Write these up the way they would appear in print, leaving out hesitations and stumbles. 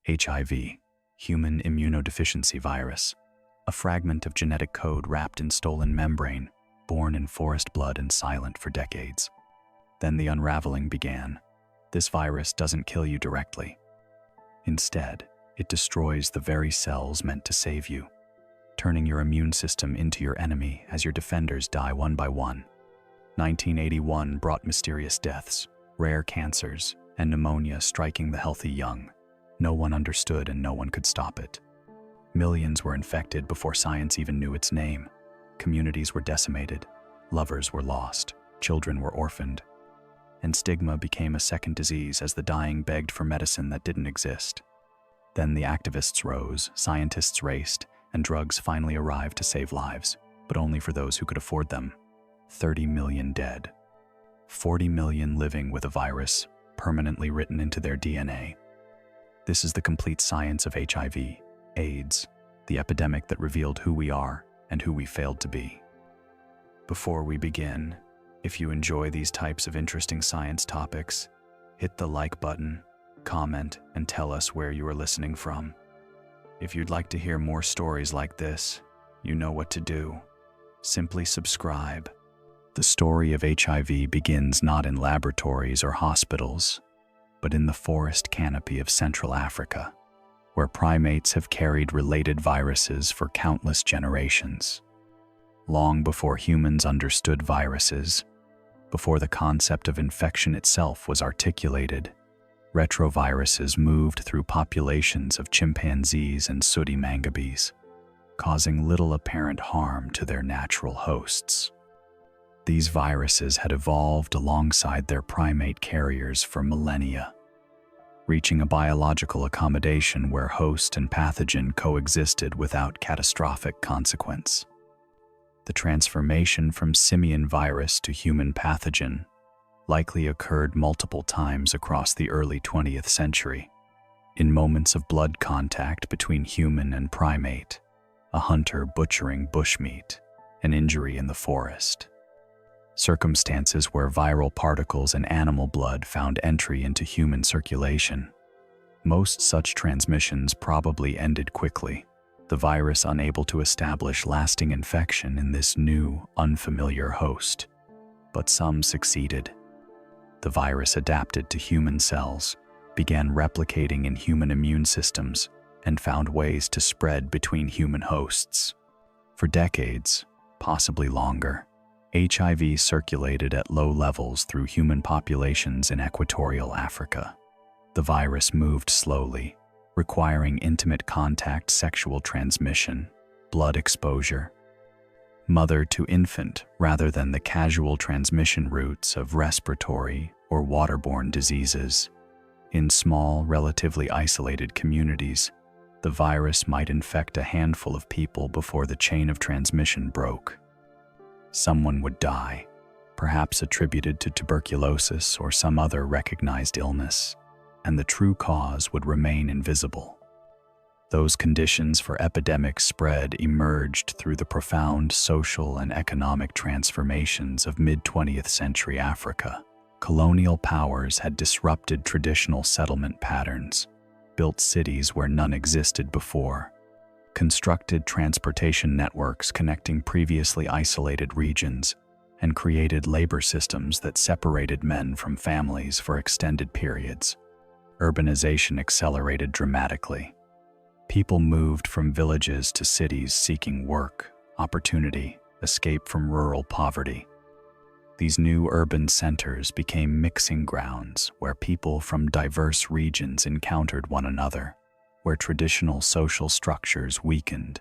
HIV, human immunodeficiency virus, a fragment of genetic code wrapped in stolen membrane, born in forest blood and silent for decades. Then the unraveling began. This virus doesn't kill you directly. Instead, it destroys the very cells meant to save you, turning your immune system into your enemy as your defenders die one by one. 1981 brought mysterious deaths, rare cancers, and pneumonia striking the healthy young. No one understood and no one could stop it. Millions were infected before science even knew its name. Communities were decimated, lovers were lost, children were orphaned, and stigma became a second disease as the dying begged for medicine that didn't exist. Then the activists rose, scientists raced, and drugs finally arrived to save lives, but only for those who could afford them. 30 million dead. 40 million living with a virus permanently written into their DNA. This is the complete science of HIV, AIDS, the epidemic that revealed who we are and who we failed to be. Before we begin, if you enjoy these types of interesting science topics, hit the like button, comment, and tell us where you are listening from. If you'd like to hear more stories like this, you know what to do. Simply subscribe. The story of HIV begins not in laboratories or hospitals, but in the forest canopy of Central Africa, where primates have carried related viruses for countless generations. Long before humans understood viruses, before the concept of infection itself was articulated, retroviruses moved through populations of chimpanzees and sooty mangabes, causing little apparent harm to their natural hosts. These viruses had evolved alongside their primate carriers for millennia, reaching a biological accommodation where host and pathogen coexisted without catastrophic consequence. The transformation from simian virus to human pathogen likely occurred multiple times across the early 20th century, in moments of blood contact between human and primate, a hunter butchering bushmeat, an injury in the forest. Circumstances where viral particles and animal blood found entry into human circulation. Most such transmissions probably ended quickly, the virus unable to establish lasting infection in this new, unfamiliar host. But some succeeded. The virus adapted to human cells, began replicating in human immune systems, and found ways to spread between human hosts. For decades, possibly longer, HIV circulated at low levels through human populations in equatorial Africa. The virus moved slowly, requiring intimate contact sexual transmission, blood exposure, mother to infant rather than the casual transmission routes of respiratory or waterborne diseases. In small, relatively isolated communities, the virus might infect a handful of people before the chain of transmission broke. Someone would die, perhaps attributed to tuberculosis or some other recognized illness, and the true cause would remain invisible. Those conditions for epidemic spread emerged through the profound social and economic transformations of mid-20th century Africa. Colonial powers had disrupted traditional settlement patterns, built cities where none existed before, constructed transportation networks connecting previously isolated regions, and created labor systems that separated men from families for extended periods. Urbanization accelerated dramatically. People moved from villages to cities seeking work, opportunity, escape from rural poverty. These new urban centers became mixing grounds where people from diverse regions encountered one another, where traditional social structures weakened,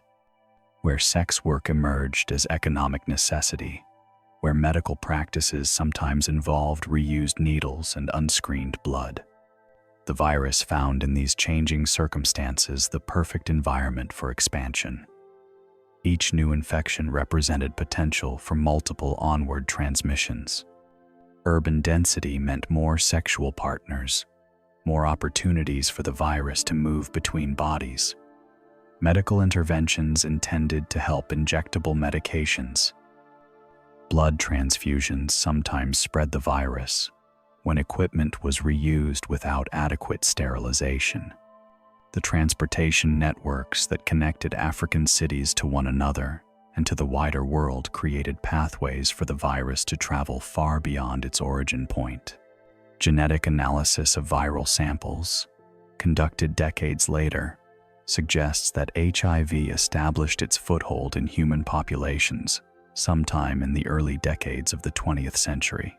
where sex work emerged as economic necessity, where medical practices sometimes involved reused needles and unscreened blood. The virus found in these changing circumstances the perfect environment for expansion. Each new infection represented potential for multiple onward transmissions. Urban density meant more sexual partners, more opportunities for the virus to move between bodies. Medical interventions intended to help injectable medications. Blood transfusions sometimes spread the virus when equipment was reused without adequate sterilization. The transportation networks that connected African cities to one another and to the wider world created pathways for the virus to travel far beyond its origin point. Genetic analysis of viral samples, conducted decades later, suggests that HIV established its foothold in human populations sometime in the early decades of the 20th century,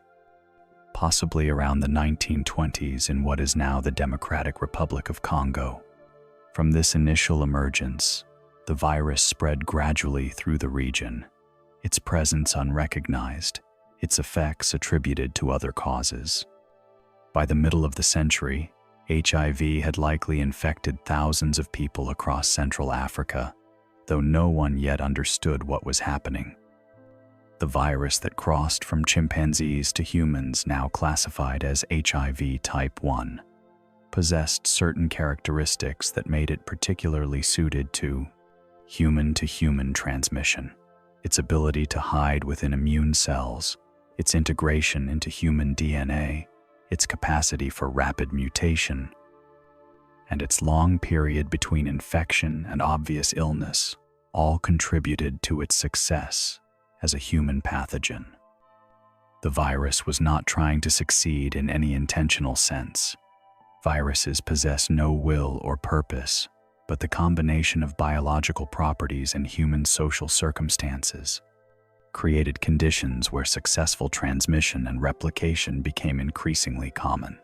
possibly around the 1920s in what is now the Democratic Republic of Congo. From this initial emergence, the virus spread gradually through the region, its presence unrecognized, its effects attributed to other causes. By the middle of the century, HIV had likely infected thousands of people across Central Africa, though no one yet understood what was happening. The virus that crossed from chimpanzees to humans, now classified as HIV type 1, possessed certain characteristics that made it particularly suited to human-to-human transmission. Its ability to hide within immune cells, its integration into human DNA, its capacity for rapid mutation, and its long period between infection and obvious illness all contributed to its success as a human pathogen. The virus was not trying to succeed in any intentional sense. Viruses possess no will or purpose, but the combination of biological properties and human social circumstances created conditions where successful transmission and replication became increasingly common.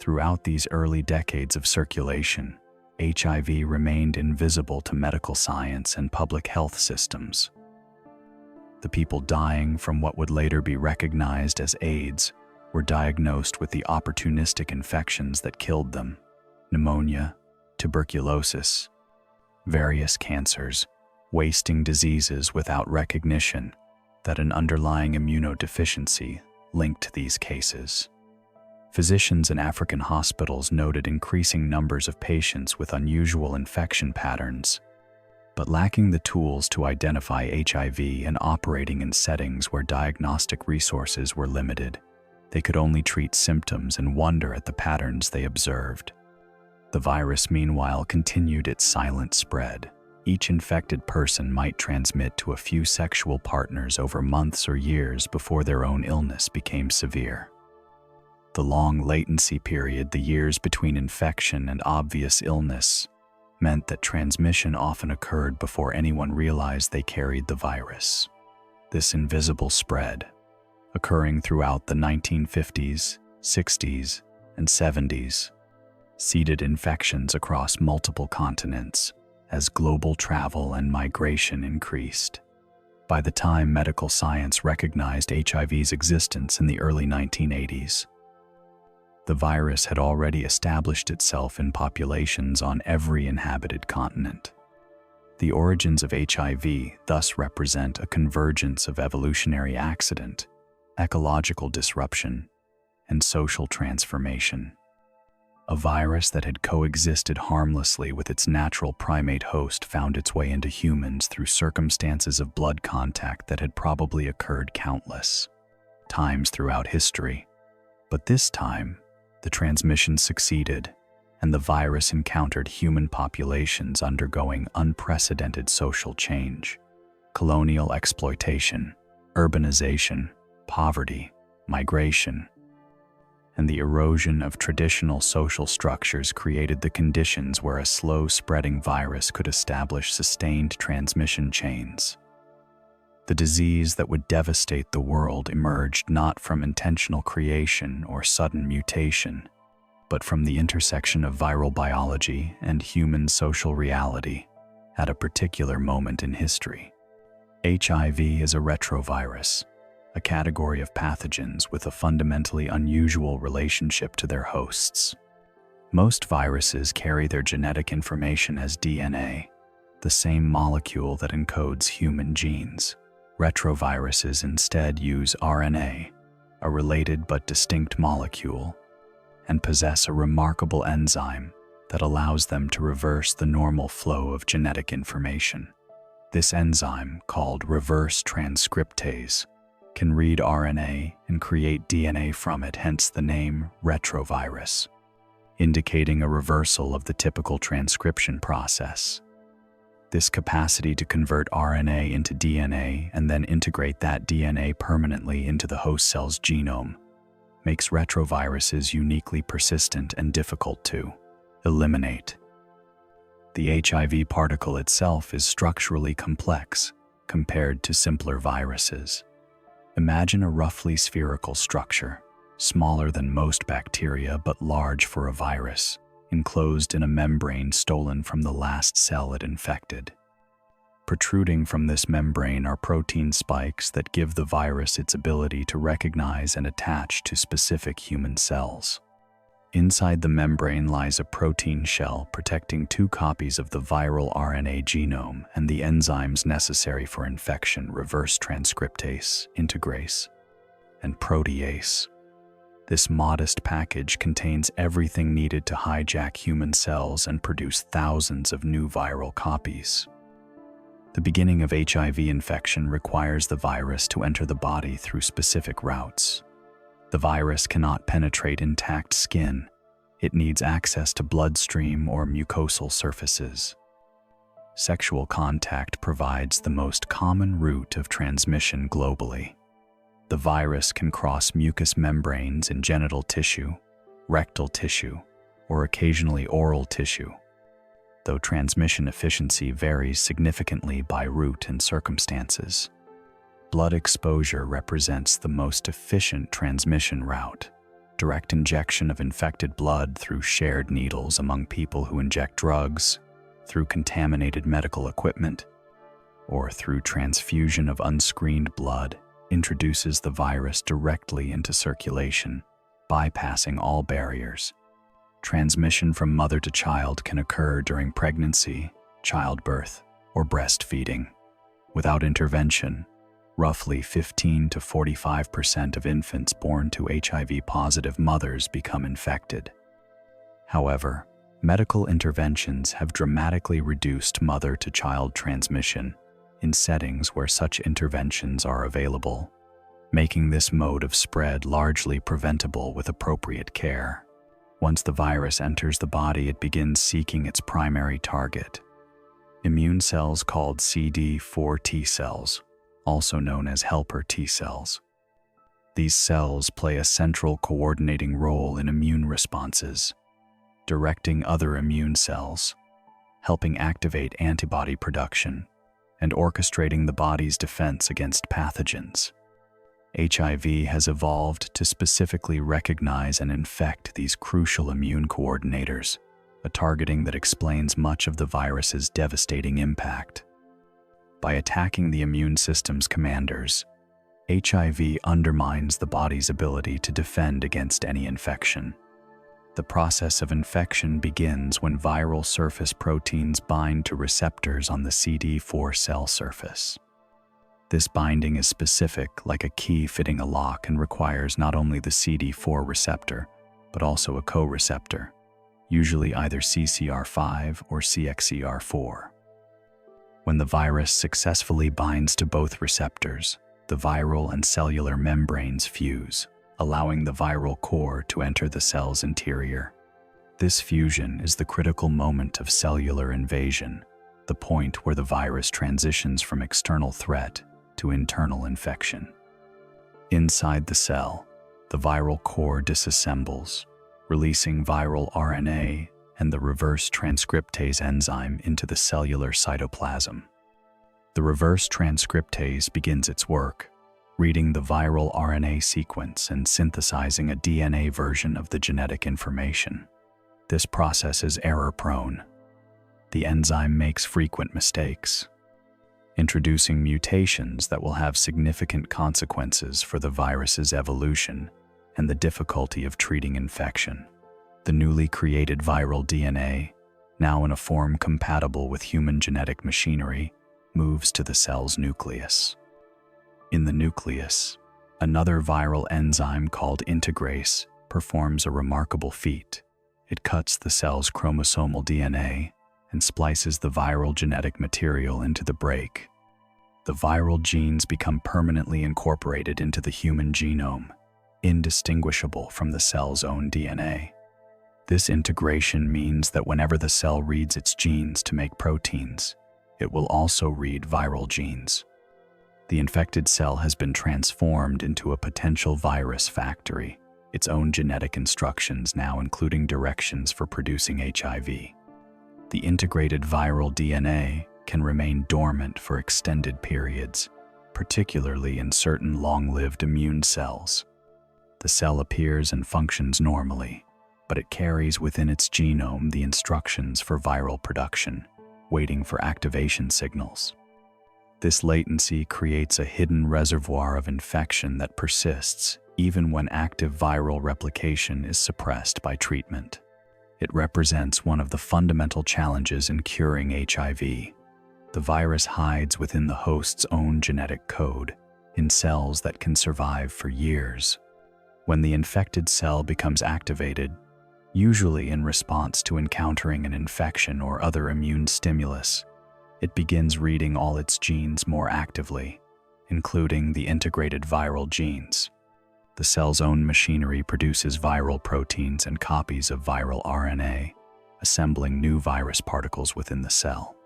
Throughout these early decades of circulation, HIV remained invisible to medical science and public health systems. The people dying from what would later be recognized as AIDS were diagnosed with the opportunistic infections that killed them: pneumonia, tuberculosis, various cancers, wasting diseases without recognition that an underlying immunodeficiency linked these cases. Physicians in African hospitals noted increasing numbers of patients with unusual infection patterns, but lacking the tools to identify HIV and operating in settings where diagnostic resources were limited, they could only treat symptoms and wonder at the patterns they observed. The virus, meanwhile, continued its silent spread. Each infected person might transmit to a few sexual partners over months or years before their own illness became severe. The long latency period, the years between infection and obvious illness, meant that transmission often occurred before anyone realized they carried the virus. This invisible spread, occurring throughout the 1950s, 60s, and 70s, seeded infections across multiple continents as global travel and migration increased. By the time medical science recognized HIV's existence in the early 1980s, the virus had already established itself in populations on every inhabited continent. The origins of HIV thus represent a convergence of evolutionary accident, ecological disruption, and social transformation. A virus that had coexisted harmlessly with its natural primate host found its way into humans through circumstances of blood contact that had probably occurred countless times throughout history. But this time, the transmission succeeded, and the virus encountered human populations undergoing unprecedented social change. Colonial exploitation, urbanization, poverty, migration, and the erosion of traditional social structures created the conditions where a slow-spreading virus could establish sustained transmission chains. The disease that would devastate the world emerged not from intentional creation or sudden mutation, but from the intersection of viral biology and human social reality at a particular moment in history. HIV is a retrovirus, a category of pathogens with a fundamentally unusual relationship to their hosts. Most viruses carry their genetic information as DNA, the same molecule that encodes human genes. Retroviruses instead use RNA, a related but distinct molecule, and possess a remarkable enzyme that allows them to reverse the normal flow of genetic information. This enzyme, called reverse transcriptase, can read RNA and create DNA from it, hence the name retrovirus. indicating a reversal of the typical transcription process. This capacity to convert RNA into DNA and then integrate that DNA permanently into the host cell's genome makes retroviruses uniquely persistent and difficult to eliminate. The HIV particle itself is structurally complex compared to simpler viruses. Imagine a roughly spherical structure, smaller than most bacteria but large for a virus, enclosed in a membrane stolen from the last cell it infected. Protruding from this membrane are protein spikes that give the virus its ability to recognize and attach to specific human cells. Inside the membrane lies a protein shell protecting 2 copies of the viral RNA genome and the enzymes necessary for infection: reverse transcriptase, integrase, and protease. This modest package contains everything needed to hijack human cells and produce thousands of new viral copies. The beginning of HIV infection requires the virus to enter the body through specific routes. The virus cannot penetrate intact skin. It needs access to bloodstream or mucosal surfaces. Sexual contact provides the most common route of transmission globally. The virus can cross mucous membranes in genital tissue, rectal tissue, or occasionally oral tissue, though transmission efficiency varies significantly by route and circumstances. Blood exposure represents the most efficient transmission route. Direct injection of infected blood through shared needles among people who inject drugs, through contaminated medical equipment, or through transfusion of unscreened blood introduces the virus directly into circulation, bypassing all barriers. Transmission from mother to child can occur during pregnancy, childbirth, or breastfeeding. Without intervention, roughly 15 to 45% of infants born to HIV-positive mothers become infected. However, medical interventions have dramatically reduced mother-to-child transmission in settings where such interventions are available, making this mode of spread largely preventable with appropriate care. Once the virus enters the body, it begins seeking its primary target: immune cells called CD4 T cells, also known as helper T cells. These cells play a central coordinating role in immune responses, directing other immune cells, helping activate antibody production, and orchestrating the body's defense against pathogens. HIV has evolved to specifically recognize and infect these crucial immune coordinators, a targeting that explains much of the virus's devastating impact. By attacking the immune system's commanders, HIV undermines the body's ability to defend against any infection. The process of infection begins when viral surface proteins bind to receptors on the CD4 cell surface. This binding is specific, like a key fitting a lock, and requires not only the CD4 receptor, but also a co-receptor, usually either CCR5 or CXCR4. When the virus successfully binds to both receptors, the viral and cellular membranes fuse, allowing the viral core to enter the cell's interior. This fusion is the critical moment of cellular invasion, the point where the virus transitions from external threat to internal infection. Inside the cell, the viral core disassembles, releasing viral RNA and the reverse transcriptase enzyme into the cellular cytoplasm. The reverse transcriptase begins its work, reading the viral RNA sequence and synthesizing a DNA version of the genetic information. This process is error-prone. The enzyme makes frequent mistakes, introducing mutations that will have significant consequences for the virus's evolution and the difficulty of treating infection. The newly created viral DNA, now in a form compatible with human genetic machinery, moves to the cell's nucleus. In the nucleus, another viral enzyme called integrase performs a remarkable feat. It cuts the cell's chromosomal DNA and splices the viral genetic material into the break. The viral genes become permanently incorporated into the human genome, indistinguishable from the cell's own DNA. This integration means that whenever the cell reads its genes to make proteins, it will also read viral genes. The infected cell has been transformed into a potential virus factory, its own genetic instructions now including directions for producing HIV. The integrated viral DNA can remain dormant for extended periods, particularly in certain long-lived immune cells. The cell appears and functions normally, but it carries within its genome the instructions for viral production, waiting for activation signals. This latency creates a hidden reservoir of infection that persists even when active viral replication is suppressed by treatment. It represents one of the fundamental challenges in curing HIV. The virus hides within the host's own genetic code, in cells that can survive for years. When the infected cell becomes activated, usually in response to encountering an infection or other immune stimulus, it begins reading all its genes more actively, including the integrated viral genes. The cell's own machinery produces viral proteins and copies of viral RNA, assembling new virus particles within the cell.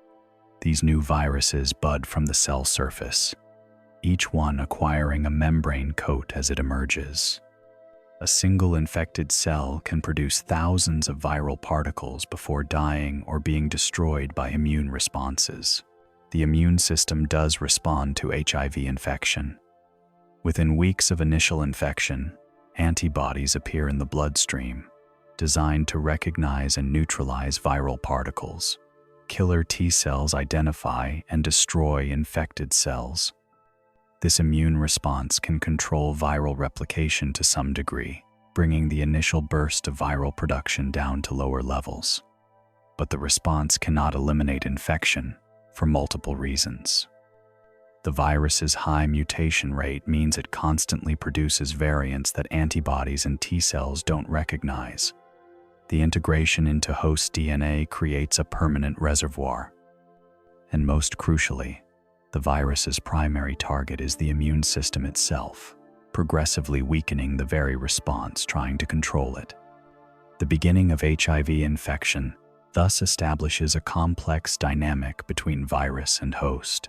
These new viruses bud from the cell surface, each one acquiring a membrane coat as it emerges. A single infected cell can produce thousands of viral particles before dying or being destroyed by immune responses. The immune system does respond to HIV infection. Within weeks of initial infection, antibodies appear in the bloodstream, designed to recognize and neutralize viral particles. Killer T cells identify and destroy infected cells. This immune response can control viral replication to some degree, bringing the initial burst of viral production down to lower levels. But the response cannot eliminate infection for multiple reasons. The virus's high mutation rate means it constantly produces variants that antibodies and T cells don't recognize. The integration into host DNA creates a permanent reservoir. And most crucially, the virus's primary target is the immune system itself, progressively weakening the very response trying to control it. The beginning of HIV infection thus establishes a complex dynamic between virus and host.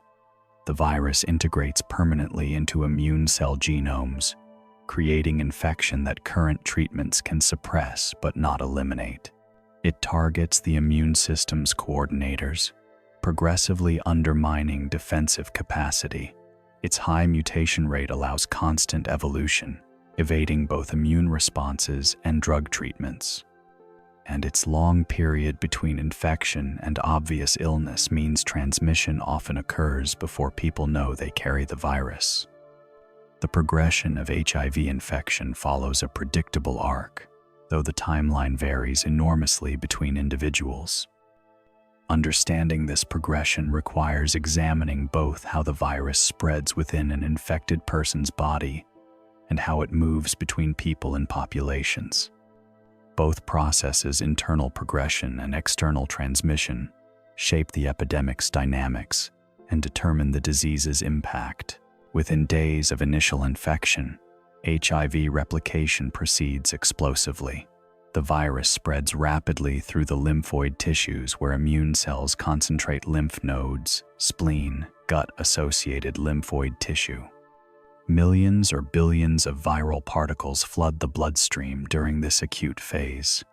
The virus integrates permanently into immune cell genomes, creating infection that current treatments can suppress but not eliminate. It targets the immune system's coordinators, progressively undermining defensive capacity. Its high mutation rate allows constant evolution, evading both immune responses and drug treatments. And its long period between infection and obvious illness means transmission often occurs before people know they carry the virus. The progression of HIV infection follows a predictable arc, though the timeline varies enormously between individuals. Understanding this progression requires examining both how the virus spreads within an infected person's body and how it moves between people and populations. Both processes, internal progression and external transmission, shape the epidemic's dynamics and determine the disease's impact. Within days of initial infection, HIV replication proceeds explosively. The virus spreads rapidly through the lymphoid tissues where immune cells concentrate lymph nodes, spleen, gut-associated lymphoid tissue. Millions or billions of viral particles flood the bloodstream during this acute phase.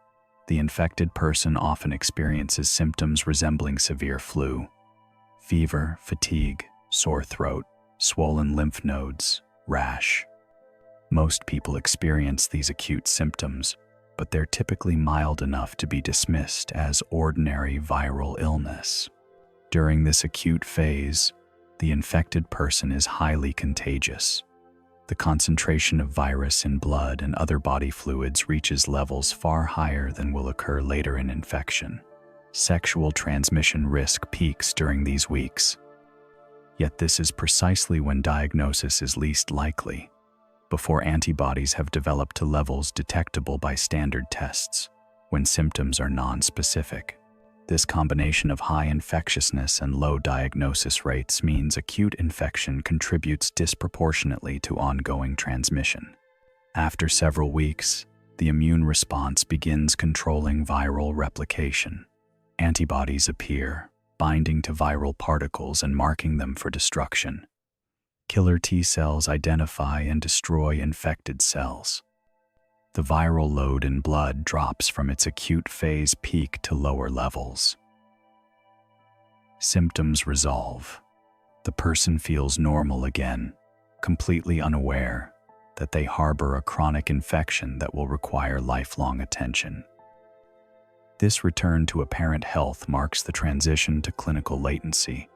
The infected person often experiences symptoms resembling severe flu: fever, fatigue, sore throat, swollen lymph nodes, rash. Most people experience these acute symptoms, but they're typically mild enough to be dismissed as ordinary viral illness. During this acute phase, the infected person is highly contagious. The concentration of virus in blood and other body fluids reaches levels far higher than will occur later in infection. Sexual transmission risk peaks during these weeks. Yet this is precisely when diagnosis is least likely, before antibodies have developed to levels detectable by standard tests, when symptoms are non-specific. This combination of high infectiousness and low diagnosis rates means acute infection contributes disproportionately to ongoing transmission. After several weeks, the immune response begins controlling viral replication. Antibodies appear, binding to viral particles and marking them for destruction. Killer T cells identify and destroy infected cells. The viral load in blood drops from its acute phase peak to lower levels. Symptoms resolve. The person feels normal again, completely unaware that they harbor a chronic infection that will require lifelong attention. This return to apparent health marks the transition to clinical latency,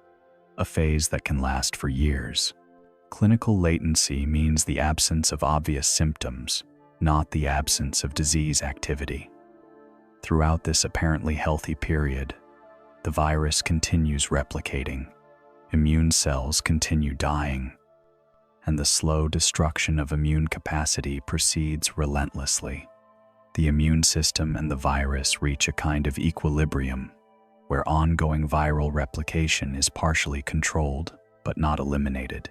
a phase that can last for years. Clinical latency means the absence of obvious symptoms, not the absence of disease activity. Throughout this apparently healthy period, the virus continues replicating, immune cells continue dying, and the slow destruction of immune capacity proceeds relentlessly. The immune system and the virus reach a kind of equilibrium, where ongoing viral replication is partially controlled but not eliminated.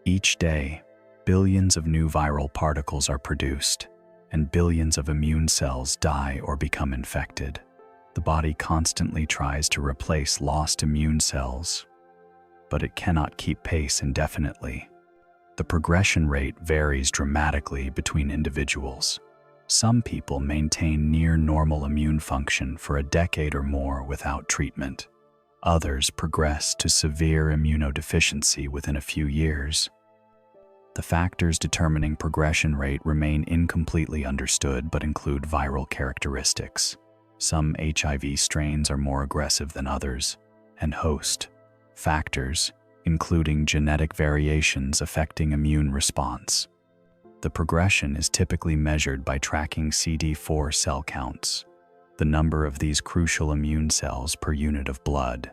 Each day, billions of new viral particles are produced, and billions of immune cells die or become infected. The body constantly tries to replace lost immune cells, but it cannot keep pace indefinitely. The progression rate varies dramatically between individuals. Some people maintain near normal immune function for a decade or more without treatment. Others progress to severe immunodeficiency within a few years. The factors determining progression rate remain incompletely understood but include viral characteristics. Some HIV strains are more aggressive than others, and host factors, including genetic variations affecting immune response. The progression is typically measured by tracking CD4 cell counts, the number of these crucial immune cells per unit of blood.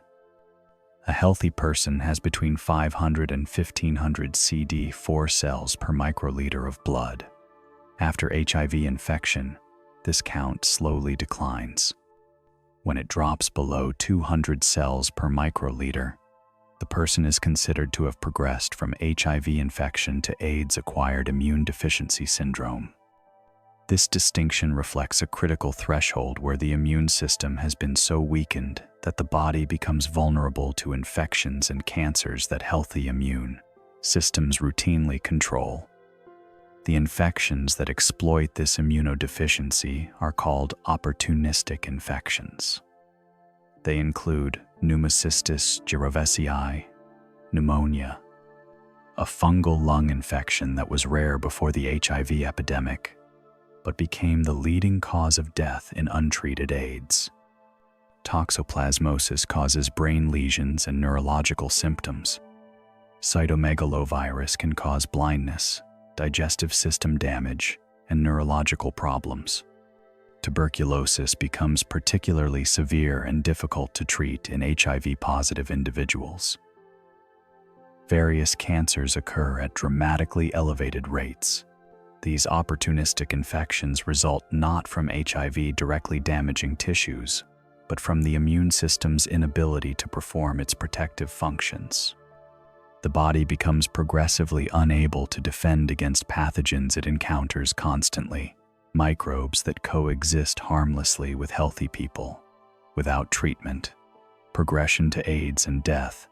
A healthy person has between 500 and 1500 CD4 cells per microliter of blood. After HIV infection, this count slowly declines. When it drops below 200 cells per microliter, the person is considered to have progressed from HIV infection to AIDS-acquired immune deficiency syndrome. This distinction reflects a critical threshold where the immune system has been so weakened that the body becomes vulnerable to infections and cancers that healthy immune systems routinely control. The infections that exploit this immunodeficiency are called opportunistic infections. They include pneumocystis jirovecii, pneumonia, a fungal lung infection that was rare before the HIV epidemic, but became the leading cause of death in untreated AIDS. Toxoplasmosis causes brain lesions and neurological symptoms. Cytomegalovirus can cause blindness, digestive system damage, and neurological problems. Tuberculosis becomes particularly severe and difficult to treat in HIV-positive individuals. Various cancers occur at dramatically elevated rates. These opportunistic infections result not from HIV directly damaging tissues, but from the immune system's inability to perform its protective functions. The body becomes progressively unable to defend against pathogens it encounters constantly, microbes that coexist harmlessly with healthy people. Without treatment, progression to AIDS and death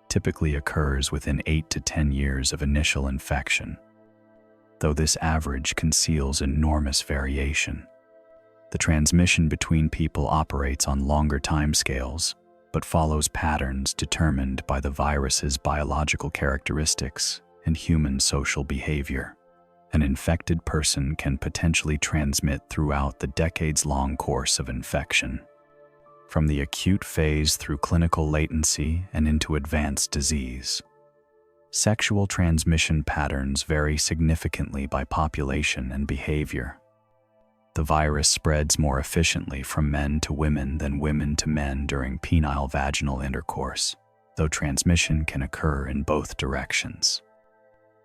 typically occurs within 8 to 10 years of initial infection, though this average conceals enormous variation. The transmission between people operates on longer timescales, but follows patterns determined by the virus's biological characteristics and human social behavior. An infected person can potentially transmit throughout the decades-long course of infection, from the acute phase through clinical latency and into advanced disease. Sexual transmission patterns vary significantly by population and behavior. The virus spreads more efficiently from men to women than women to men during penile vaginal intercourse, though transmission can occur in both directions.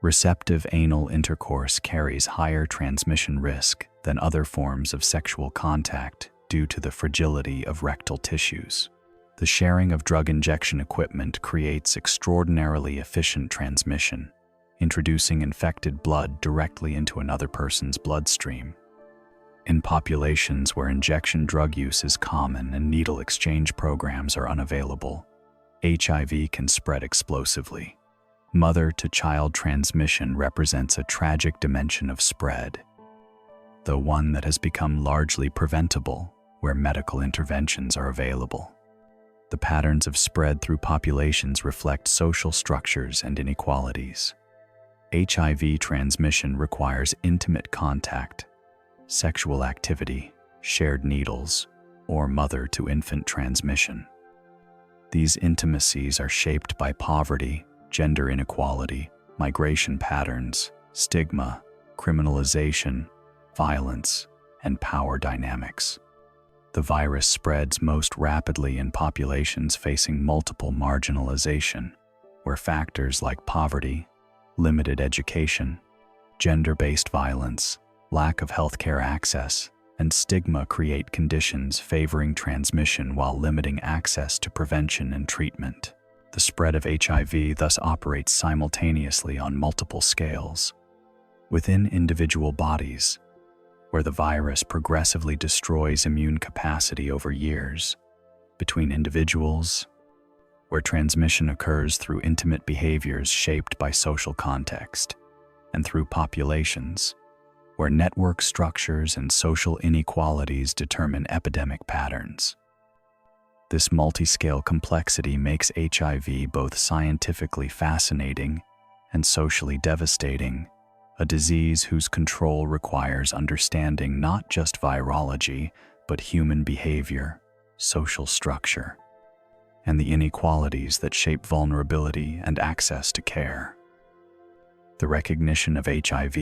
Receptive anal intercourse carries higher transmission risk than other forms of sexual contact due to the fragility of rectal tissues. The sharing of drug injection equipment creates extraordinarily efficient transmission, introducing infected blood directly into another person's bloodstream. In populations where injection drug use is common and needle exchange programs are unavailable, HIV can spread explosively. Mother-to-child transmission represents a tragic dimension of spread, though one that has become largely preventable where medical interventions are available. The patterns of spread through populations reflect social structures and inequalities. HIV transmission requires intimate contact, sexual activity, shared needles, or mother-to-infant transmission. These intimacies are shaped by poverty, gender inequality, migration patterns, stigma, criminalization, violence, and power dynamics. The virus spreads most rapidly in populations facing multiple marginalization, where factors like poverty, limited education, gender-based violence, lack of healthcare access, and stigma create conditions favoring transmission while limiting access to prevention and treatment. The spread of HIV thus operates simultaneously on multiple scales. Within individual bodies, where the virus progressively destroys immune capacity over years; between individuals, where transmission occurs through intimate behaviors shaped by social context; and through populations, where network structures and social inequalities determine epidemic patterns. This multi-scale complexity makes HIV both scientifically fascinating and socially devastating, a disease whose control requires understanding not just virology, but human behavior, social structure, and the inequalities that shape vulnerability and access to care. The recognition of HIV,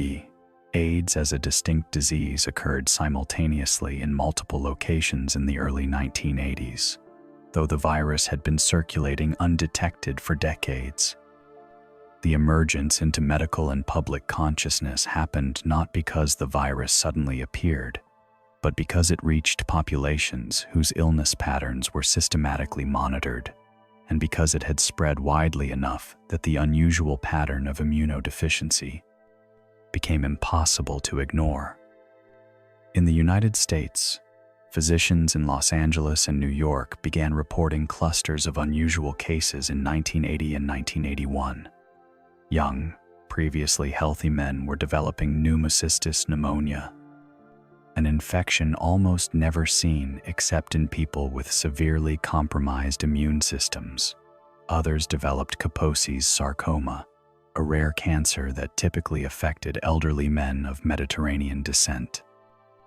AIDS as a distinct disease occurred simultaneously in multiple locations in the early 1980s, though the virus had been circulating undetected for decades. The emergence into medical and public consciousness happened not because the virus suddenly appeared, but because it reached populations whose illness patterns were systematically monitored, and because it had spread widely enough that the unusual pattern of immunodeficiency became impossible to ignore. In the United States, physicians in Los Angeles and New York began reporting clusters of unusual cases in 1980 and 1981. Young, previously healthy men were developing pneumocystis pneumonia, an infection almost never seen except in people with severely compromised immune systems. Others developed Kaposi's sarcoma, a rare cancer that typically affected elderly men of Mediterranean descent.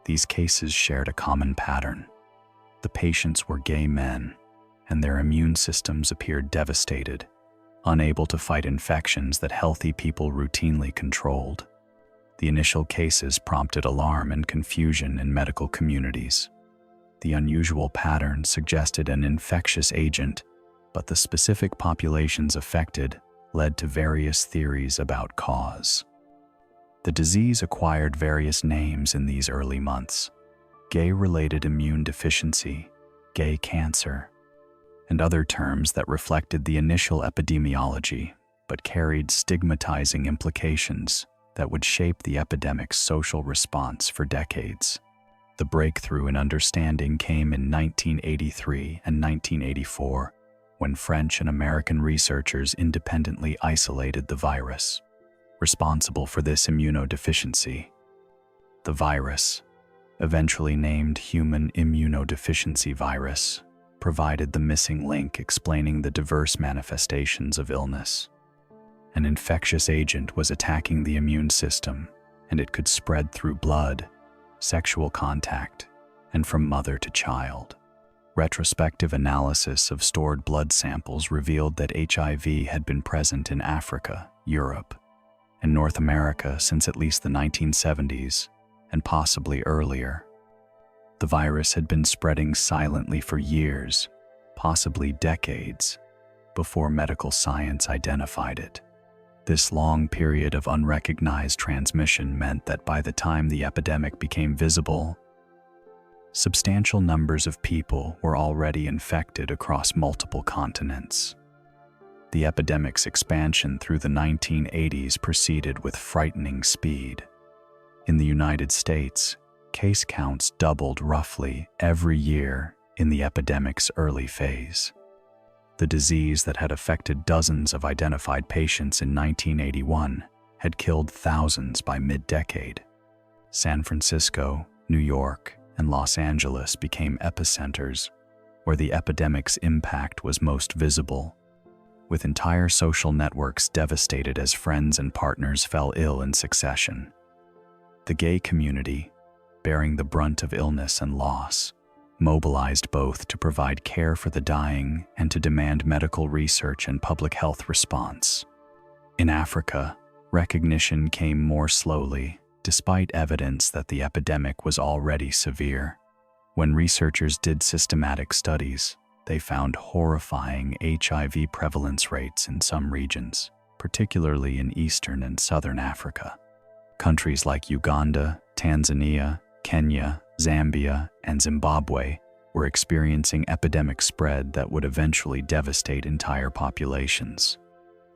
These cases shared a common pattern. The patients were gay men, and their immune systems appeared devastated, unable to fight infections that healthy people routinely controlled. The initial cases prompted alarm and confusion in medical communities. The unusual pattern suggested an infectious agent, but the specific populations affected led to various theories about cause. The disease acquired various names in these early months: gay-related immune deficiency, gay cancer, and other terms that reflected the initial epidemiology but carried stigmatizing implications that would shape the epidemic's social response for decades. The breakthrough in understanding came in 1983 and 1984, when French and American researchers independently isolated the virus responsible for this immunodeficiency. The virus, eventually named human immunodeficiency virus, provided the missing link explaining the diverse manifestations of illness. An infectious agent was attacking the immune system, and it could spread through blood, sexual contact, and from mother to child. Retrospective analysis of stored blood samples revealed that HIV had been present in Africa, Europe, and North America since at least the 1970s, and possibly earlier. The virus had been spreading silently for years, possibly decades, before medical science identified it. This long period of unrecognized transmission meant that by the time the epidemic became visible, substantial numbers of people were already infected across multiple continents. The epidemic's expansion through the 1980s proceeded with frightening speed. In the United States, case counts doubled roughly every year in the epidemic's early phase. The disease that had affected dozens of identified patients in 1981 had killed thousands by mid-decade. San Francisco, New York, and Los Angeles became epicenters where the epidemic's impact was most visible, with entire social networks devastated as friends and partners fell ill in succession. The gay community, bearing the brunt of illness and loss, mobilized both to provide care for the dying and to demand medical research and public health response. In Africa, recognition came more slowly, despite evidence that the epidemic was already severe. When researchers did systematic studies, they found horrifying HIV prevalence rates in some regions, particularly in Eastern and Southern Africa. Countries like Uganda, Tanzania, Kenya, Zambia, and Zimbabwe were experiencing epidemic spread that would eventually devastate entire populations.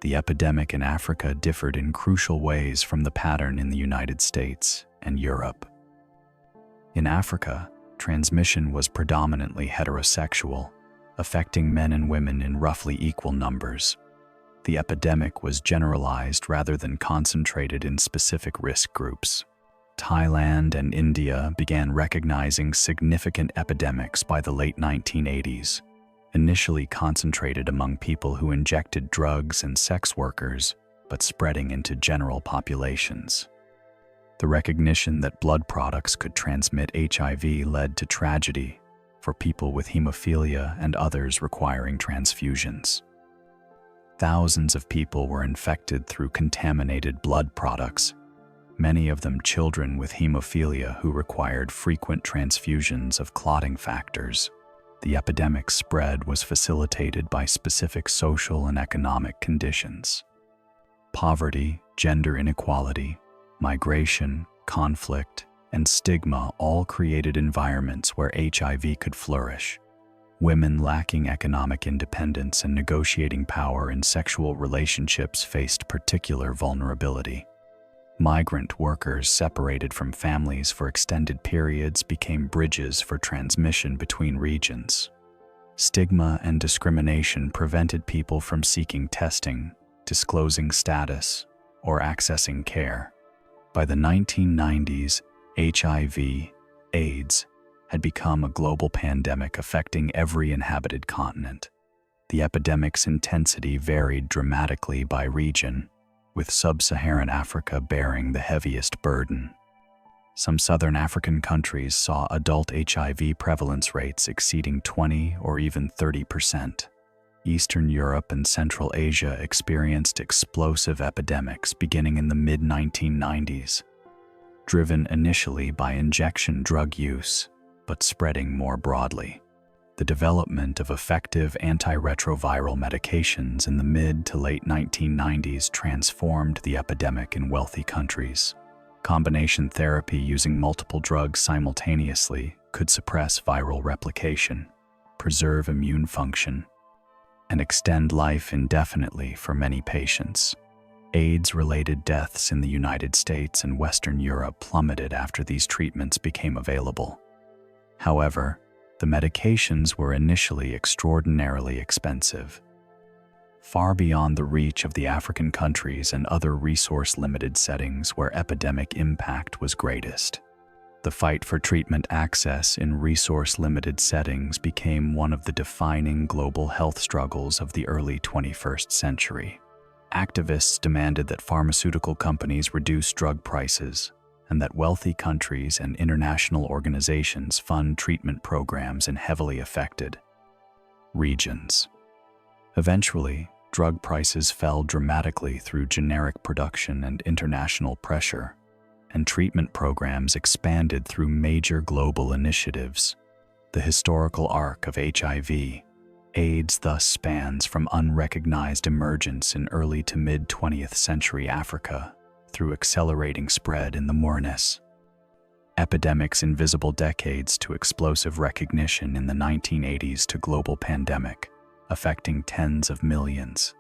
The epidemic in Africa differed in crucial ways from the pattern in the United States and Europe. In Africa, transmission was predominantly heterosexual, affecting men and women in roughly equal numbers. The epidemic was generalized rather than concentrated in specific risk groups. Thailand and India began recognizing significant epidemics by the late 1980s, initially concentrated among people who injected drugs and sex workers, but spreading into general populations. The recognition that blood products could transmit HIV led to tragedy for people with hemophilia and others requiring transfusions. Thousands of people were infected through contaminated blood products, many of them children with hemophilia who required frequent transfusions of clotting factors. The epidemic spread was facilitated by specific social and economic conditions. Poverty, gender inequality, migration, conflict, and stigma all created environments where HIV could flourish. Women lacking economic independence and negotiating power in sexual relationships faced particular vulnerability. Migrant workers separated from families for extended periods became bridges for transmission between regions. Stigma and discrimination prevented people from seeking testing, disclosing status, or accessing care. By the 1990s, HIV, AIDS, had become a global pandemic affecting every inhabited continent. The epidemic's intensity varied dramatically by region, with sub-Saharan Africa bearing the heaviest burden. Some southern African countries saw adult HIV prevalence rates exceeding 20 or even 30%. Eastern Europe and Central Asia experienced explosive epidemics beginning in the mid-1990s, driven initially by injection drug use, but spreading more broadly. The development of effective antiretroviral medications in the mid to late 1990s transformed the epidemic in wealthy countries. Combination therapy using multiple drugs simultaneously could suppress viral replication, preserve immune function, and extend life indefinitely for many patients. AIDS-related deaths in the United States and Western Europe plummeted after these treatments became available. However, the medications were initially extraordinarily expensive, far beyond the reach of the African countries and other resource-limited settings where epidemic impact was greatest. The fight for treatment access in resource-limited settings became one of the defining global health struggles of the early 21st century. Activists demanded that pharmaceutical companies reduce drug prices, and that wealthy countries and international organizations fund treatment programs in heavily affected regions. Eventually, drug prices fell dramatically through generic production and international pressure, and treatment programs expanded through major global initiatives. The historical arc of HIV, AIDS thus spans from unrecognized emergence in early to mid-20th century Africa through accelerating spread in the Moorness epidemic's invisible decades to explosive recognition in the 1980s to global pandemic, affecting tens of millions.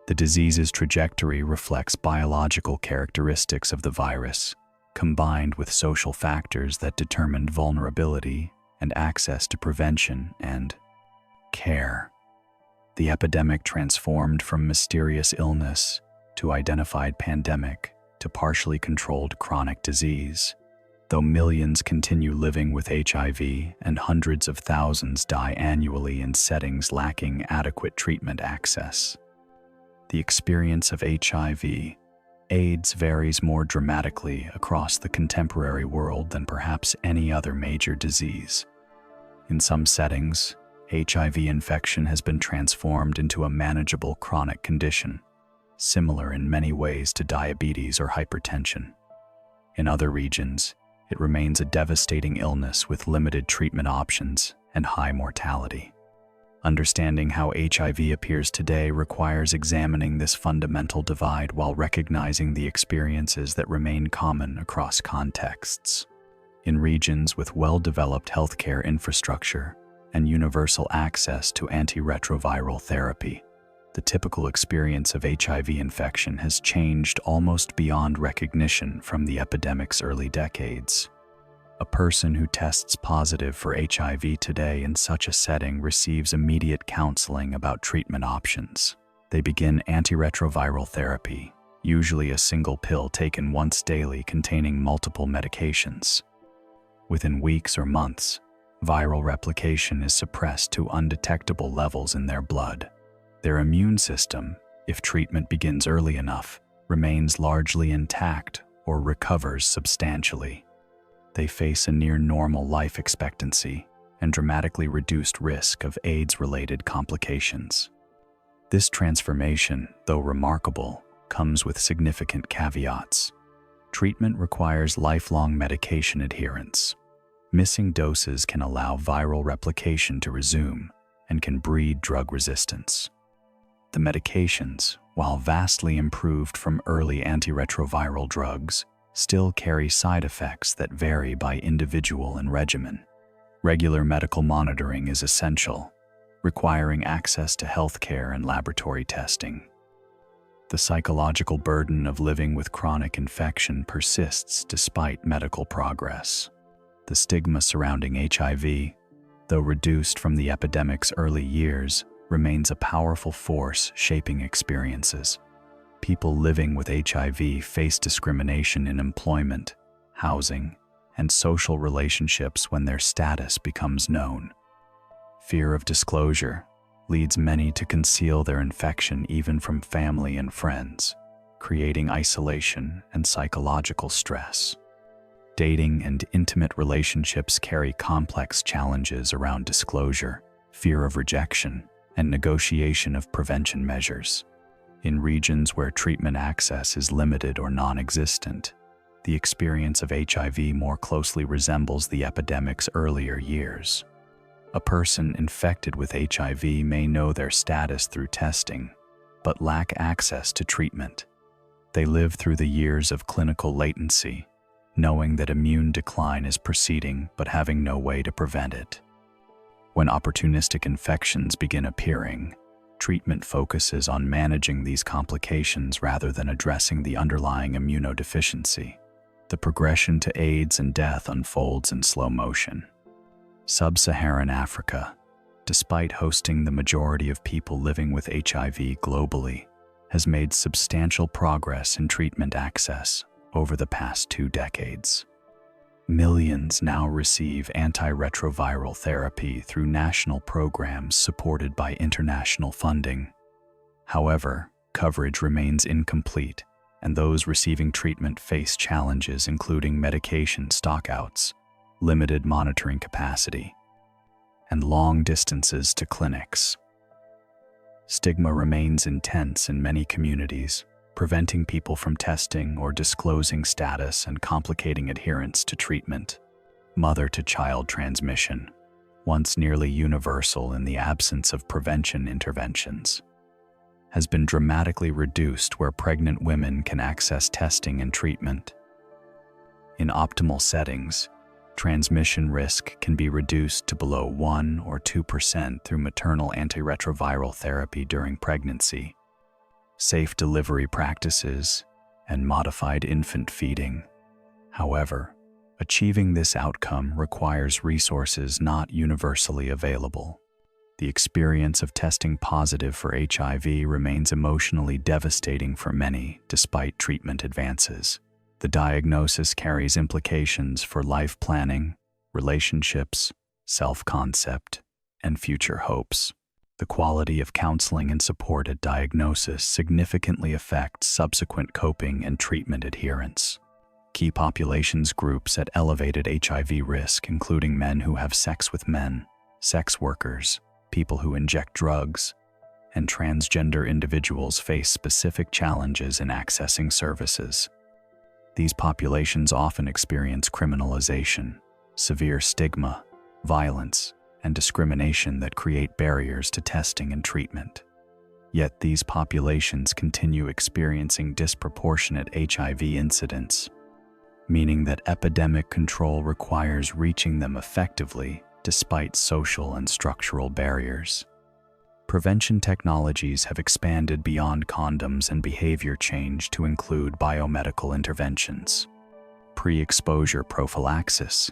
The disease's trajectory reflects biological characteristics of the virus, combined with social factors that determined vulnerability and access to prevention and care. The epidemic transformed from mysterious illness to identified pandemic to partially controlled chronic disease. Though millions continue living with HIV and hundreds of thousands die annually in settings lacking adequate treatment access. The experience of HIV/AIDS varies more dramatically across the contemporary world than perhaps any other major disease. In some settings, HIV infection has been transformed into a manageable chronic condition, similar in many ways to diabetes or hypertension. In other regions, it remains a devastating illness with limited treatment options and high mortality. Understanding how HIV appears today requires examining this fundamental divide while recognizing the experiences that remain common across contexts. In regions with well-developed healthcare infrastructure and universal access to antiretroviral therapy, the typical experience of HIV infection has changed almost beyond recognition from the epidemic's early decades. A person who tests positive for HIV today in such a setting receives immediate counseling about treatment options. They begin antiretroviral therapy, usually a single pill taken once daily containing multiple medications. Within weeks or months, viral replication is suppressed to undetectable levels in their blood. Their immune system, if treatment begins early enough, remains largely intact or recovers substantially. They face a near-normal life expectancy and dramatically reduced risk of AIDS-related complications. This transformation, though remarkable, comes with significant caveats. Treatment requires lifelong medication adherence. Missing doses can allow viral replication to resume and can breed drug resistance. The medications, while vastly improved from early antiretroviral drugs, still carry side effects that vary by individual and regimen. Regular medical monitoring is essential, requiring access to healthcare and laboratory testing. The psychological burden of living with chronic infection persists despite medical progress. The stigma surrounding HIV, though reduced from the epidemic's early years, remains a powerful force shaping experiences. People living with HIV face discrimination in employment, housing, and social relationships when their status becomes known. Fear of disclosure leads many to conceal their infection even from family and friends, creating isolation and psychological stress. Dating and intimate relationships carry complex challenges around disclosure, fear of rejection, and negotiation of prevention measures. In regions where treatment access is limited or non-existent, the experience of HIV more closely resembles the epidemic's earlier years. A person infected with HIV may know their status through testing, but lack access to treatment. They live through the years of clinical latency, knowing that immune decline is proceeding but having no way to prevent it. When opportunistic infections begin appearing, treatment focuses on managing these complications rather than addressing the underlying immunodeficiency. The progression to AIDS and death unfolds in slow motion. Sub-Saharan Africa, despite hosting the majority of people living with HIV globally, has made substantial progress in treatment access over the past 2 decades. Millions now receive antiretroviral therapy through national programs supported by international funding. However, coverage remains incomplete, and those receiving treatment face challenges including medication stockouts, limited monitoring capacity, and long distances to clinics. Stigma remains intense in many communities, preventing people from testing or disclosing status and complicating adherence to treatment. Mother-to-child transmission, once nearly universal in the absence of prevention interventions, has been dramatically reduced where pregnant women can access testing and treatment. In optimal settings, transmission risk can be reduced to below 1 or 2% through maternal antiretroviral therapy during pregnancy, safe delivery practices, and modified infant feeding. However, achieving this outcome requires resources not universally available. The experience of testing positive for HIV remains emotionally devastating for many, despite treatment advances. The diagnosis carries implications for life planning, relationships, self-concept, and future hopes. The quality of counseling and support at diagnosis significantly affects subsequent coping and treatment adherence. Key populations groups at elevated HIV risk, including men who have sex with men, sex workers, people who inject drugs, and transgender individuals face specific challenges in accessing services. These populations often experience criminalization, severe stigma, violence, and discrimination that create barriers to testing and treatment. Yet these populations continue experiencing disproportionate HIV incidence, meaning that epidemic control requires reaching them effectively despite social and structural barriers. Prevention technologies have expanded beyond condoms and behavior change to include biomedical interventions. Pre-exposure prophylaxis,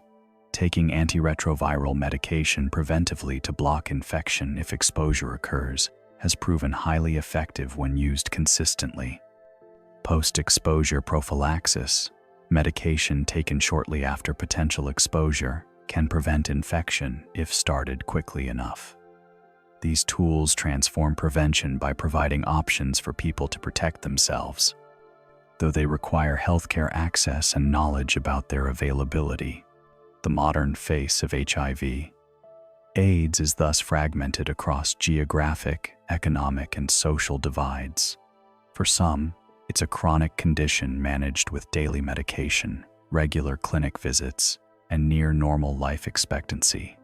taking antiretroviral medication preventively to block infection if exposure occurs, has proven highly effective when used consistently. Post-exposure prophylaxis, medication taken shortly after potential exposure, can prevent infection if started quickly enough. These tools transform prevention by providing options for people to protect themselves, though they require healthcare access and knowledge about their availability. The modern face of HIV. AIDS is thus fragmented across geographic, economic, and social divides. For some, it's a chronic condition managed with daily medication, regular clinic visits, and near normal life expectancy.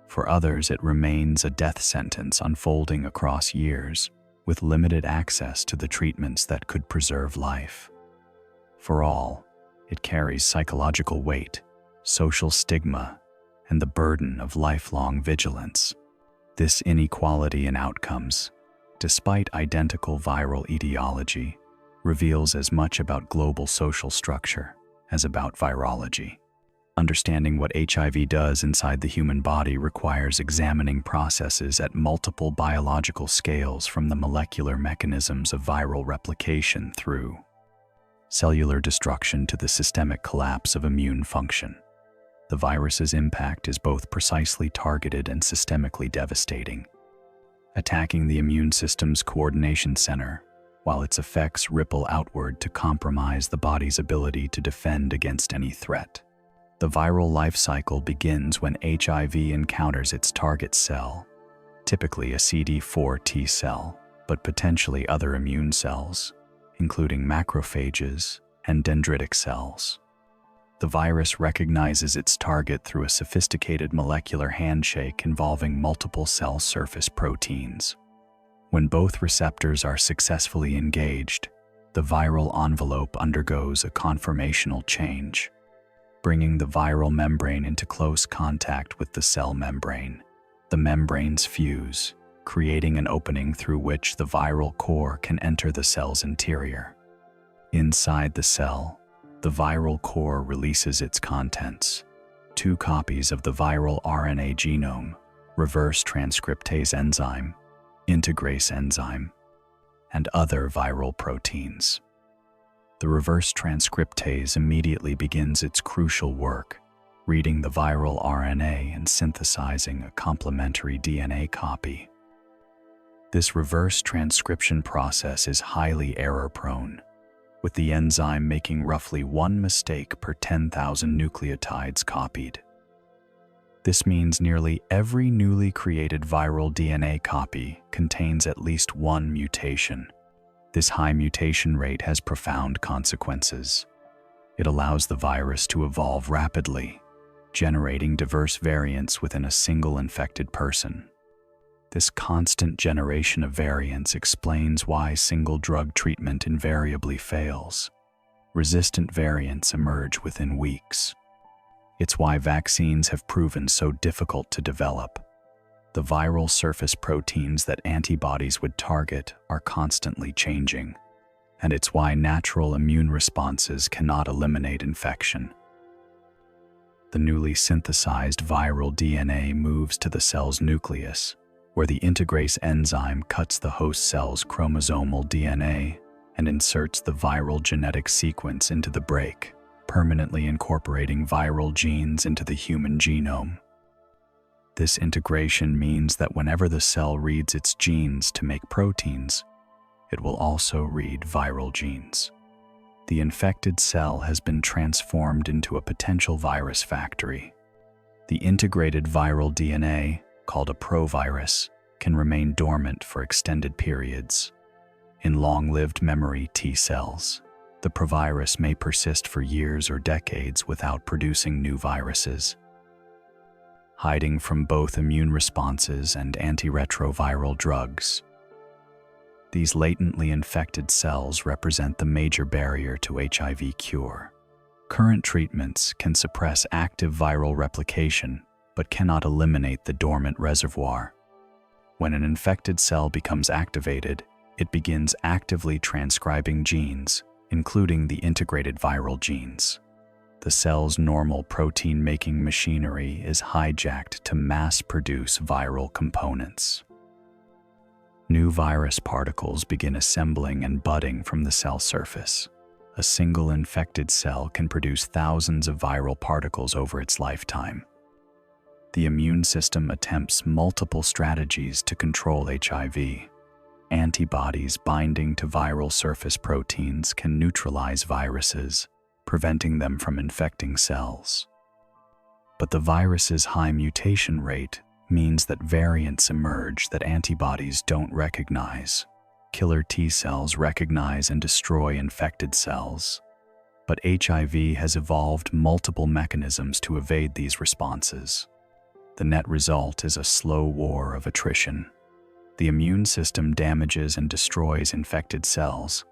For others, it remains a death sentence unfolding across years, with limited access to the treatments that could preserve life. For all, it carries psychological weight, social stigma, and the burden of lifelong vigilance. This inequality in outcomes, despite identical viral etiology, reveals as much about global social structure as about virology. Understanding what HIV does inside the human body requires examining processes at multiple biological scales, from the molecular mechanisms of viral replication through cellular destruction to the systemic collapse of immune function. The virus's impact is both precisely targeted and systemically devastating, attacking the immune system's coordination center, while its effects ripple outward to compromise the body's ability to defend against any threat. The viral life cycle begins when HIV encounters its target cell, typically a CD4 T cell, but potentially other immune cells, including macrophages and dendritic cells. The virus recognizes its target through a sophisticated molecular handshake involving multiple cell surface proteins. When both receptors are successfully engaged, the viral envelope undergoes a conformational change, bringing the viral membrane into close contact with the cell membrane. The membranes fuse, creating an opening through which the viral core can enter the cell's interior. Inside the cell, the viral core releases its contents: 2 copies of the viral RNA genome, reverse transcriptase enzyme, integrase enzyme, and other viral proteins. The reverse transcriptase immediately begins its crucial work, reading the viral RNA and synthesizing a complementary DNA copy. This reverse transcription process is highly error-prone, with the enzyme making roughly 1 mistake per 10,000 nucleotides copied. This means nearly every newly created viral DNA copy contains at least 1 mutation. This high mutation rate has profound consequences. It allows the virus to evolve rapidly, generating diverse variants within a single infected person. This constant generation of variants explains why single drug treatment invariably fails. Resistant variants emerge within weeks. It's why vaccines have proven so difficult to develop. The viral surface proteins that antibodies would target are constantly changing, and it's why natural immune responses cannot eliminate infection. The newly synthesized viral DNA moves to the cell's nucleus, where the integrase enzyme cuts the host cell's chromosomal DNA and inserts the viral genetic sequence into the break, permanently incorporating viral genes into the human genome. This integration means that whenever the cell reads its genes to make proteins, it will also read viral genes. The infected cell has been transformed into a potential virus factory. The integrated viral DNA, called a provirus, can remain dormant for extended periods. In long-lived memory T cells, the provirus may persist for years or decades without producing new viruses. Hiding from both immune responses and antiretroviral drugs, these latently infected cells represent the major barrier to HIV cure. Current treatments can suppress active viral replication, but cannot eliminate the dormant reservoir. When an infected cell becomes activated, it begins actively transcribing genes, including the integrated viral genes. The cell's normal protein-making machinery is hijacked to mass-produce viral components. New virus particles begin assembling and budding from the cell surface. A single infected cell can produce thousands of viral particles over its lifetime. The immune system attempts multiple strategies to control HIV. Antibodies binding to viral surface proteins can neutralize viruses, preventing them from infecting cells. But the virus's high mutation rate means that variants emerge that antibodies don't recognize. Killer T cells recognize and destroy infected cells. But HIV has evolved multiple mechanisms to evade these responses. The net result is a slow war of attrition. The immune system damages and destroys infected cells,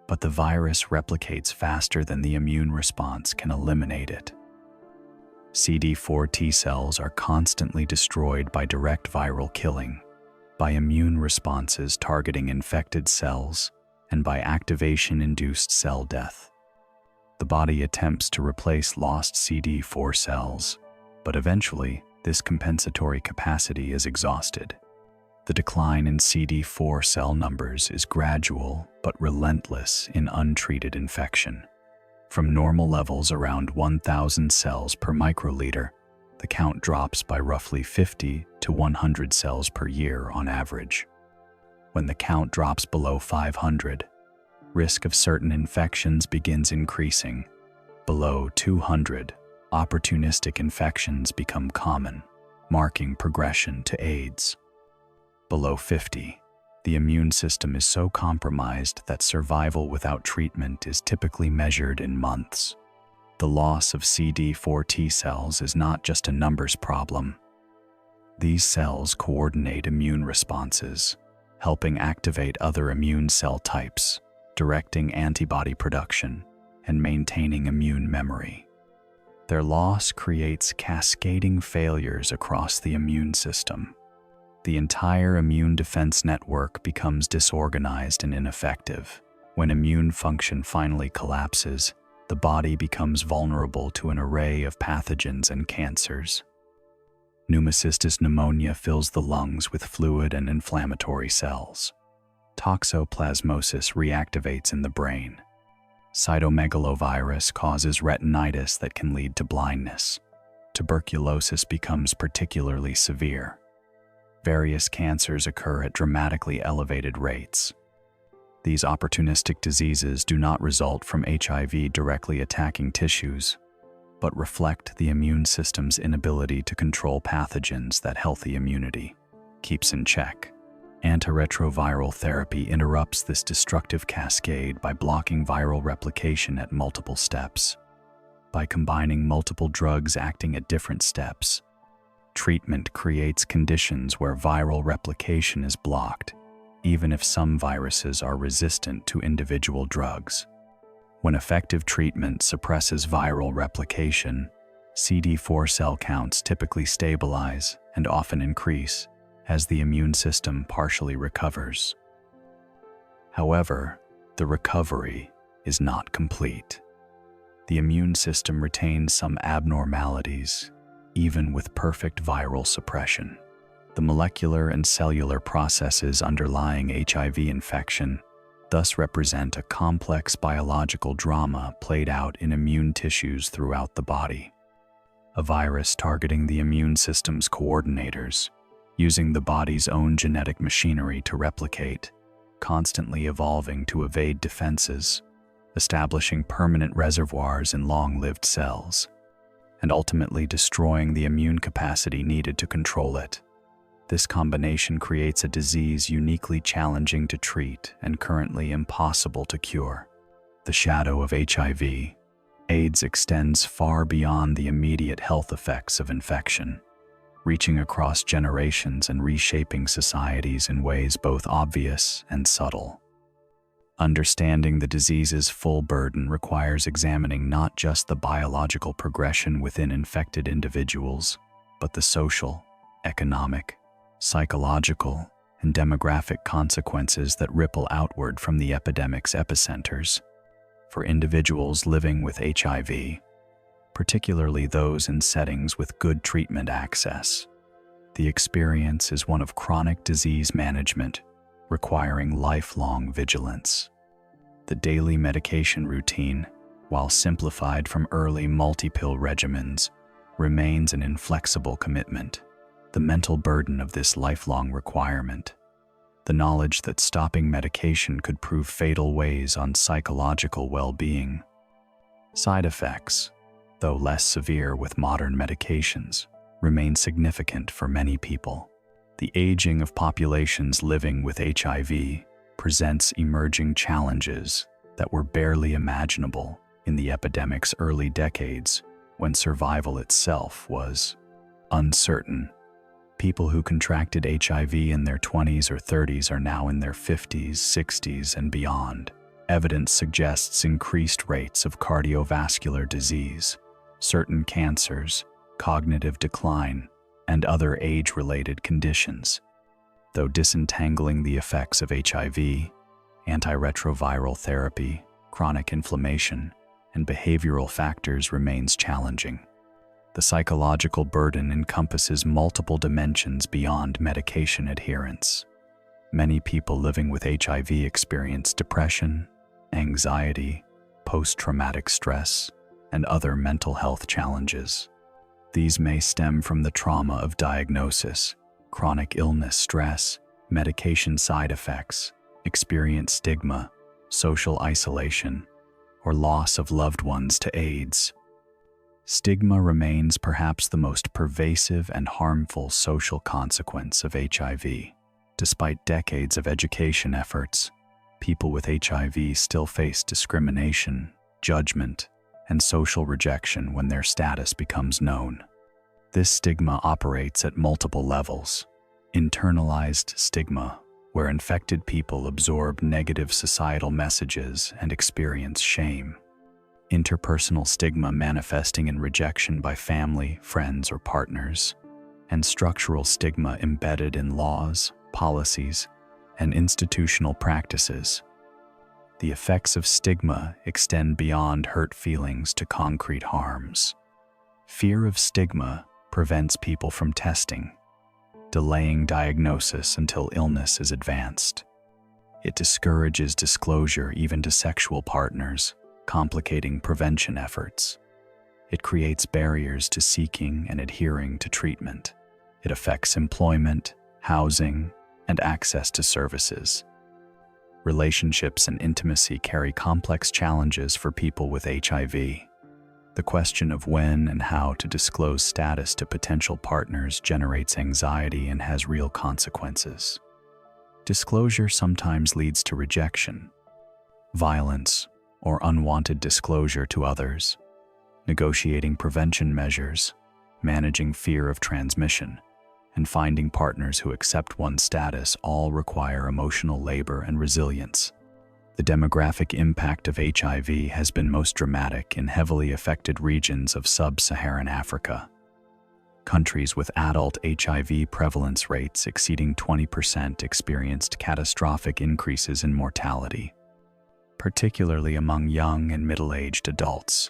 but the virus replicates faster than the immune response can eliminate it. CD4 T cells are constantly destroyed by direct viral killing, by immune responses targeting infected cells, and by activation-induced cell death. The body attempts to replace lost CD4 cells, but eventually, this compensatory capacity is exhausted. The decline in CD4 cell numbers is gradual but relentless in untreated infection. From normal levels around 1,000 cells per microliter, the count drops by roughly 50 to 100 cells per year on average. When the count drops below 500, risk of certain infections begins increasing. Below 200, opportunistic infections become common, marking progression to AIDS. Below 50, the immune system is so compromised that survival without treatment is typically measured in months. The loss of CD4 T cells is not just a numbers problem. These cells coordinate immune responses, helping activate other immune cell types, directing antibody production, and maintaining immune memory. Their loss creates cascading failures across the immune system. The entire immune defense network becomes disorganized and ineffective. When immune function finally collapses, the body becomes vulnerable to an array of pathogens and cancers. Pneumocystis pneumonia fills the lungs with fluid and inflammatory cells. Toxoplasmosis reactivates in the brain. Cytomegalovirus causes retinitis that can lead to blindness. Tuberculosis becomes particularly severe. Various cancers occur at dramatically elevated rates. These opportunistic diseases do not result from HIV directly attacking tissues, but reflect the immune system's inability to control pathogens that healthy immunity keeps in check. Antiretroviral therapy interrupts this destructive cascade by blocking viral replication at multiple steps. By combining multiple drugs acting at different steps, treatment creates conditions where viral replication is blocked, even if some viruses are resistant to individual drugs. When effective treatment suppresses viral replication, CD4 cell counts typically stabilize and often increase as the immune system partially recovers. However, the recovery is not complete. The immune system retains some abnormalities, even with perfect viral suppression. The molecular and cellular processes underlying HIV infection thus represent a complex biological drama played out in immune tissues throughout the body. A virus targeting the immune system's coordinators, using the body's own genetic machinery to replicate, constantly evolving to evade defenses, establishing permanent reservoirs in long-lived cells, and ultimately destroying the immune capacity needed to control it. This combination creates a disease uniquely challenging to treat and currently impossible to cure. The shadow of HIV, AIDS extends far beyond the immediate health effects of infection, reaching across generations and reshaping societies in ways both obvious and subtle. Understanding the disease's full burden requires examining not just the biological progression within infected individuals, but the social, economic, psychological, and demographic consequences that ripple outward from the epidemic's epicenters. For individuals living with HIV, particularly those in settings with good treatment access, the experience is one of chronic disease management, requiring lifelong vigilance. The daily medication routine, while simplified from early multi-pill regimens, remains an inflexible commitment. The mental burden of this lifelong requirement, the knowledge that stopping medication could prove fatal weighs on psychological well-being. Side effects, though less severe with modern medications, remain significant for many people. The aging of populations living with HIV presents emerging challenges that were barely imaginable in the epidemic's early decades, when survival itself was uncertain. People who contracted HIV in their 20s or 30s are now in their 50s, 60s, and beyond. Evidence suggests increased rates of cardiovascular disease, certain cancers, cognitive decline, and other age-related conditions. Though disentangling the effects of HIV, antiretroviral therapy, chronic inflammation, and behavioral factors remains challenging. The psychological burden encompasses multiple dimensions beyond medication adherence. Many people living with HIV experience depression, anxiety, post-traumatic stress, and other mental health challenges. These may stem from the trauma of diagnosis, chronic illness stress, medication side effects, experienced stigma, social isolation, or loss of loved ones to AIDS. Stigma remains perhaps the most pervasive and harmful social consequence of HIV. Despite decades of education efforts, people with HIV still face discrimination, judgment, and social rejection when their status becomes known. This stigma operates at multiple levels. Internalized stigma, where infected people absorb negative societal messages and experience shame. Interpersonal stigma manifesting in rejection by family, friends, or partners, and structural stigma embedded in laws, policies, and institutional practices. The effects of stigma extend beyond hurt feelings to concrete harms. Fear of stigma prevents people from testing, delaying diagnosis until illness is advanced. It discourages disclosure even to sexual partners, complicating prevention efforts. It creates barriers to seeking and adhering to treatment. It affects employment, housing, and access to services. Relationships and intimacy carry complex challenges for people with HIV. The question of when and how to disclose status to potential partners generates anxiety and has real consequences. Disclosure sometimes leads to rejection, violence, or unwanted disclosure to others. Negotiating prevention measures, managing fear of transmission, and finding partners who accept one's status all require emotional labor and resilience. The demographic impact of HIV has been most dramatic in heavily affected regions of sub-Saharan Africa. Countries with adult HIV prevalence rates exceeding 20% experienced catastrophic increases in mortality. particularly among young and middle-aged adults.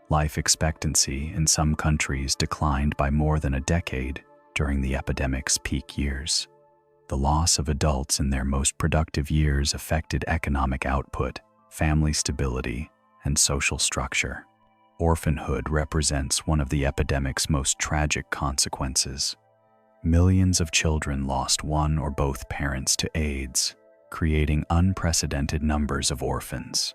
Life expectancy in some countries declined by more than a decade during the epidemic's peak years. The loss of adults in their most productive years affected economic output, family stability, and social structure. Orphanhood represents one of the epidemic's most tragic consequences. Millions of children lost one or both parents to AIDS, creating unprecedented numbers of orphans.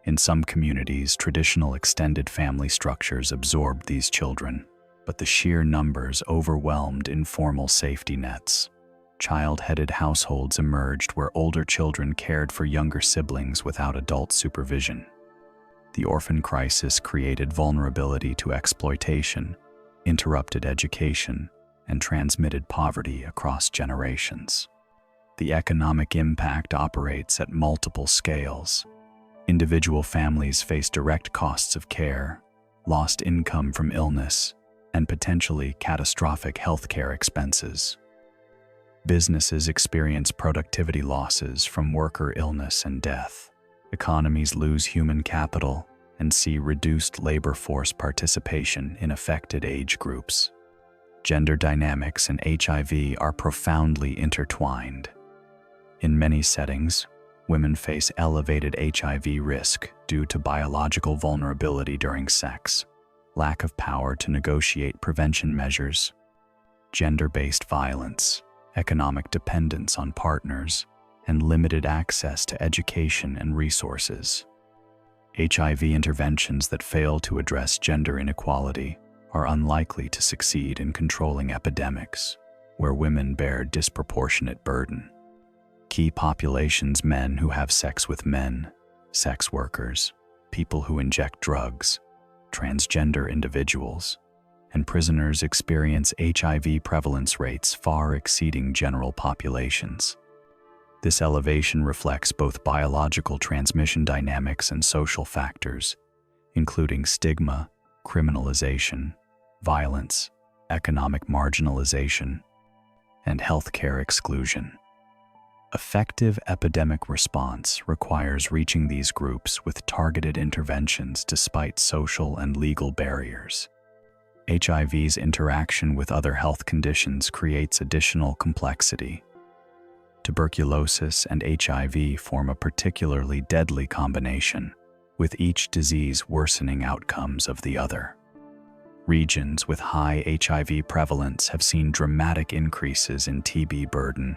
In some communities, traditional extended family structures absorbed these children, but the sheer numbers overwhelmed informal safety nets. Child-headed households emerged where older children cared for younger siblings without adult supervision. The orphan crisis created vulnerability to exploitation, interrupted education, and transmitted poverty across generations. The economic impact operates at multiple scales. Individual families face direct costs of care, lost income from illness, and potentially catastrophic healthcare expenses. Businesses experience productivity losses from worker illness and death. Economies lose human capital and see reduced labor force participation in affected age groups. Gender dynamics and HIV are profoundly intertwined. In many settings, women face elevated HIV risk due to biological vulnerability during sex, lack of power to negotiate prevention measures, gender-based violence, economic dependence on partners, and limited access to education and resources. HIV interventions that fail to address gender inequality are unlikely to succeed in controlling epidemics, where women bear disproportionate burden. Key populations: men who have sex with men, sex workers, people who inject drugs, transgender individuals, and prisoners experience HIV prevalence rates far exceeding general populations. This elevation reflects both biological transmission dynamics and social factors, including stigma, criminalization, violence, economic marginalization, and healthcare exclusion. Effective epidemic response requires reaching these groups with targeted interventions despite social and legal barriers. HIV's interaction with other health conditions creates additional complexity. Tuberculosis and HIV form a particularly deadly combination, with each disease worsening outcomes of the other. Regions with high HIV prevalence have seen dramatic increases in TB burden.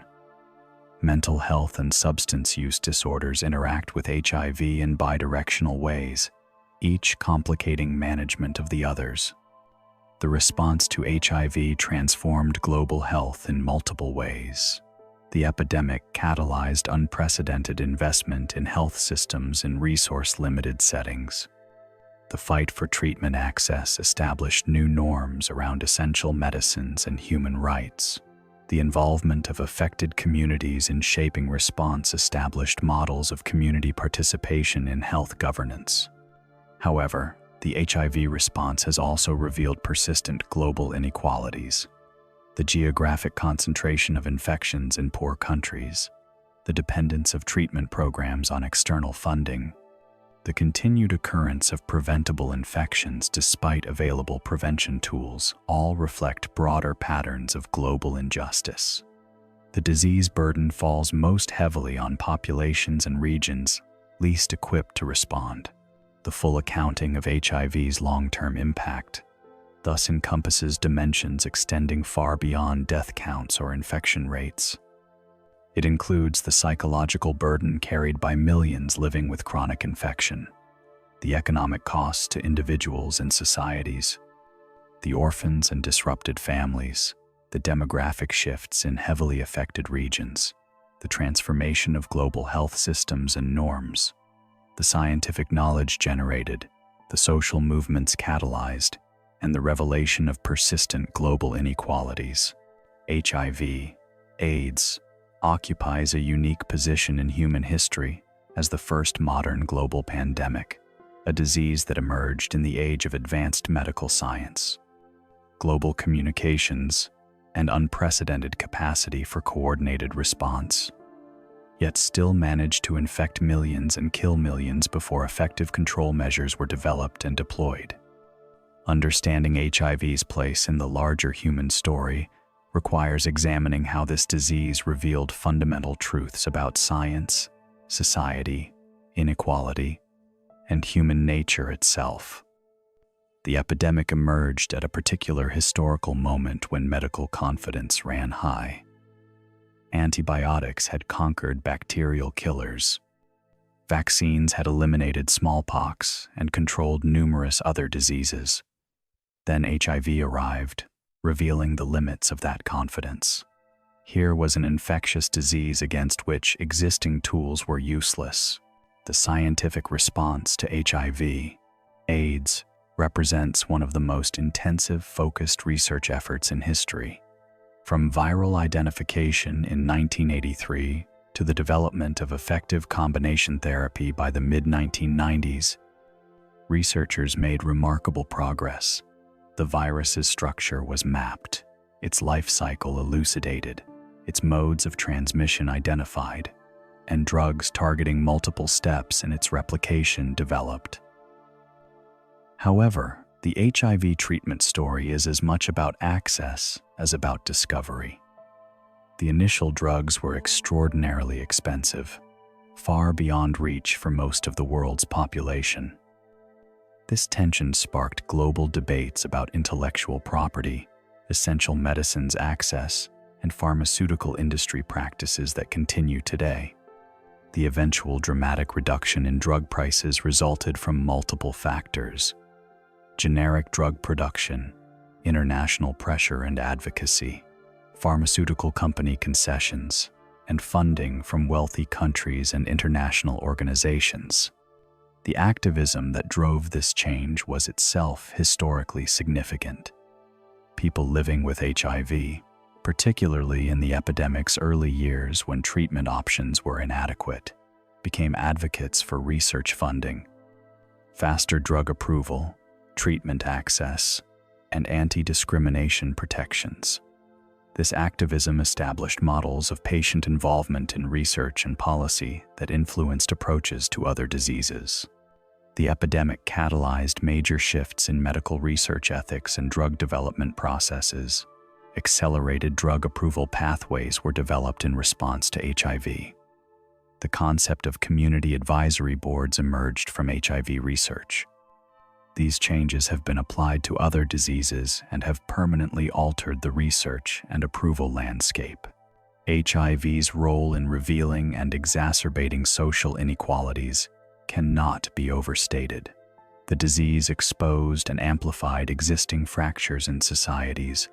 Mental health and substance use disorders interact with HIV in bidirectional ways, each complicating management of the others. The response to HIV transformed global health in multiple ways. The epidemic catalyzed unprecedented investment in health systems in resource-limited settings. The fight for treatment access established new norms around essential medicines and human rights. The involvement of affected communities in shaping response established models of community participation in health governance. However, the HIV response has also revealed persistent global inequalities. The geographic concentration of infections in poor countries, the dependence of treatment programs on external funding, the continued occurrence of preventable infections despite available prevention tools all reflect broader patterns of global injustice. The disease burden falls most heavily on populations and regions least equipped to respond. The full accounting of HIV's long-term impact thus encompasses dimensions extending far beyond death counts or infection rates. It includes the psychological burden carried by millions living with chronic infection, the economic costs to individuals and societies, the orphans and disrupted families, the demographic shifts in heavily affected regions, the transformation of global health systems and norms, the scientific knowledge generated, the social movements catalyzed, and the revelation of persistent global inequalities. HIV, AIDS, occupies a unique position in human history as the first modern global pandemic, a disease that emerged in the age of advanced medical science, global communications, and unprecedented capacity for coordinated response. yet still managed to infect millions and kill millions before effective control measures were developed and deployed. Understanding HIV's place in the larger human story requires examining how this disease revealed fundamental truths about science, society, inequality, and human nature itself. The epidemic emerged at a particular historical moment when medical confidence ran high. Antibiotics had conquered bacterial killers. Vaccines had eliminated smallpox and controlled numerous other diseases. Then HIV arrived, revealing the limits of that confidence. Here was an infectious disease against which existing tools were useless. The scientific response to HIV, AIDS, represents one of the most intensive, focused research efforts in history. From viral identification in 1983 to the development of effective combination therapy by the mid-1990s, researchers made remarkable progress. The virus's structure was mapped, its life cycle elucidated, its modes of transmission identified, and drugs targeting multiple steps in its replication developed. However, the HIV treatment story is as much about access as about discovery. The initial drugs were extraordinarily expensive, far beyond reach for most of the world's population. This tension sparked global debates about intellectual property, essential medicines access, and pharmaceutical industry practices that continue today. The eventual dramatic reduction in drug prices resulted from multiple factors: generic drug production, international pressure and advocacy, pharmaceutical company concessions, and funding from wealthy countries and international organizations. The activism that drove this change was itself historically significant. People living with HIV, particularly in the epidemic's early years when treatment options were inadequate, became advocates for research funding, faster drug approval, treatment access, and anti-discrimination protections. This activism established models of patient involvement in research and policy that influenced approaches to other diseases. The epidemic catalyzed major shifts in medical research ethics and drug development processes. Accelerated drug approval pathways were developed in response to HIV. The concept of community advisory boards emerged from HIV research. These changes have been applied to other diseases and have permanently altered the research and approval landscape. HIV's role in revealing and exacerbating social inequalities cannot be overstated. The disease exposed and amplified existing fractures in societies,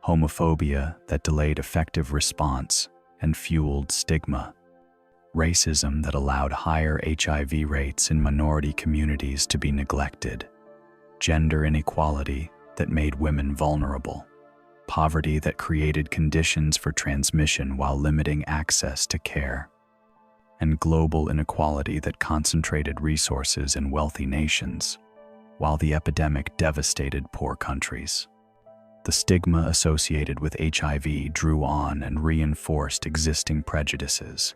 homophobia that delayed effective response and fueled stigma, racism that allowed higher HIV rates in minority communities to be neglected, gender inequality that made women vulnerable, poverty that created conditions for transmission while limiting access to care, and global inequality that concentrated resources in wealthy nations, while the epidemic devastated poor countries. The stigma associated with HIV drew on and reinforced existing prejudices.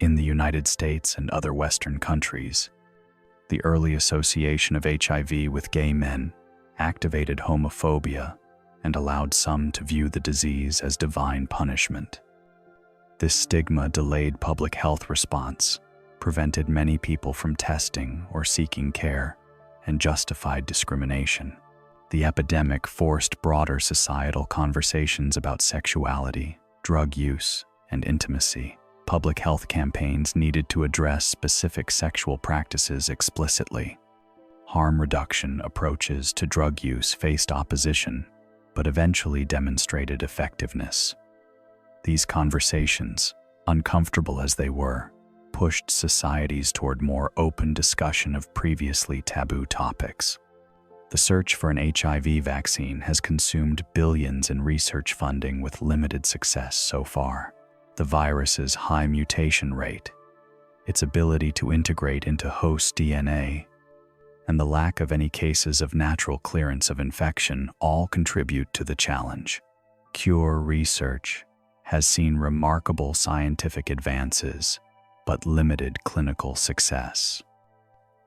In the United States and other Western countries, the early association of HIV with gay men activated homophobia and allowed some to view the disease as divine punishment. This stigma delayed public health response, prevented many people from testing or seeking care, and justified discrimination. The epidemic forced broader societal conversations about sexuality, drug use, and intimacy. Public health campaigns needed to address specific sexual practices explicitly. Harm reduction approaches to drug use faced opposition, but eventually demonstrated effectiveness. These conversations, uncomfortable as they were, pushed societies toward more open discussion of previously taboo topics. The search for an HIV vaccine has consumed billions in research funding with limited success so far. The virus's high mutation rate, its ability to integrate into host DNA, and the lack of any cases of natural clearance of infection all contribute to the challenge. Cure research has seen remarkable scientific advances, but limited clinical success.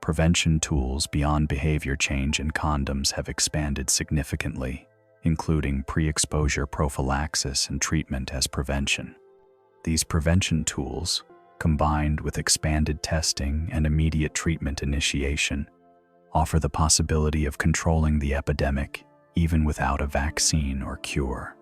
Prevention tools beyond behavior change and condoms have expanded significantly, including pre-exposure prophylaxis and treatment as prevention. These prevention tools, combined with expanded testing and immediate treatment initiation, offer the possibility of controlling the epidemic even without a vaccine or cure.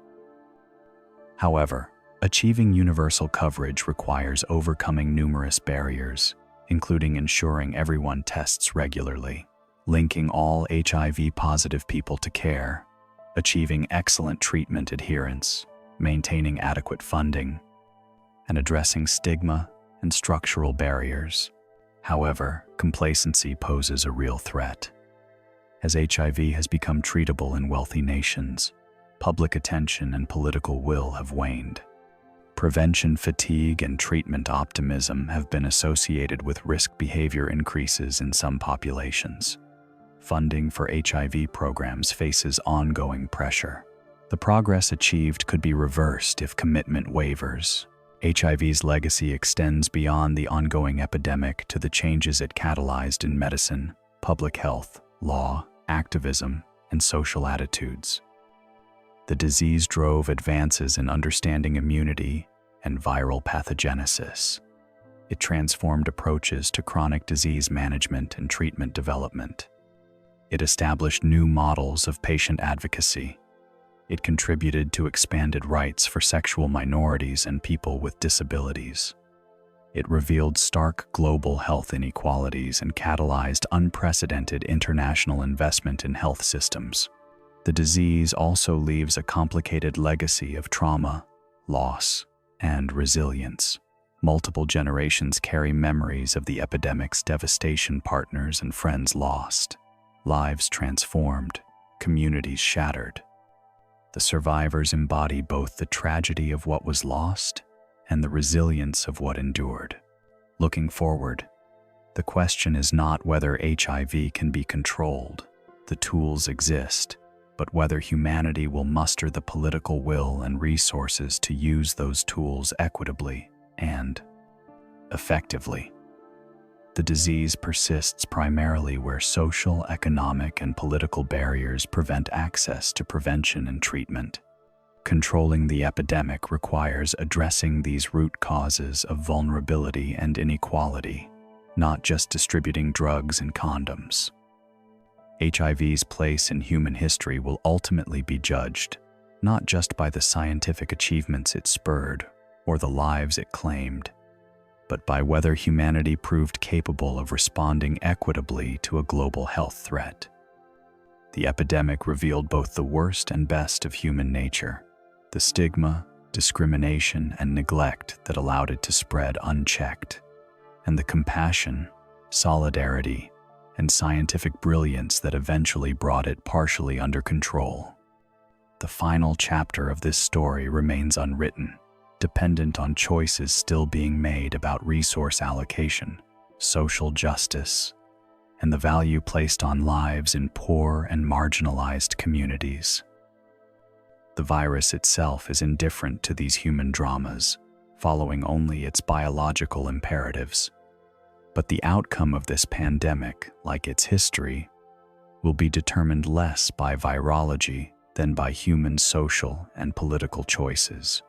However, achieving universal coverage requires overcoming numerous barriers, including ensuring everyone tests regularly, linking all HIV-positive people to care, achieving excellent treatment adherence, maintaining adequate funding, and addressing stigma and structural barriers. However, complacency poses a real threat. As HIV has become treatable in wealthy nations, public attention and political will have waned. Prevention fatigue and treatment optimism have been associated with risk behavior increases in some populations. Funding for HIV programs faces ongoing pressure. The progress achieved could be reversed if commitment wavers. HIV's legacy extends beyond the ongoing epidemic to the changes it catalyzed in medicine, public health, law, activism, and social attitudes. The disease drove advances in understanding immunity and viral pathogenesis. It transformed approaches to chronic disease management and treatment development. It established new models of patient advocacy. It contributed to expanded rights for sexual minorities and people with disabilities. It revealed stark global health inequalities and catalyzed unprecedented international investment in health systems. The disease also leaves a complicated legacy of trauma, loss, and resilience. Multiple generations carry memories of the epidemic's devastation, partners and friends lost, lives transformed, communities shattered. The survivors embody both the tragedy of what was lost and the resilience of what endured. Looking forward, the question is not whether HIV can be controlled. The tools exist, but whether humanity will muster the political will and resources to use those tools equitably and effectively. The disease persists primarily where social, economic, and political barriers prevent access to prevention and treatment. Controlling the epidemic requires addressing these root causes of vulnerability and inequality, not just distributing drugs and condoms. HIV's place in human history will ultimately be judged, not just by the scientific achievements it spurred or the lives it claimed, but by whether humanity proved capable of responding equitably to a global health threat. The epidemic revealed both the worst and best of human nature, the stigma, discrimination, and neglect that allowed it to spread unchecked, and the compassion, solidarity, and scientific brilliance that eventually brought it partially under control. The final chapter of this story remains unwritten, dependent on choices still being made about resource allocation, social justice, and the value placed on lives in poor and marginalized communities. The virus itself is indifferent to these human dramas, following only its biological imperatives. But the outcome of this pandemic, like its history, will be determined less by virology than by human social and political choices.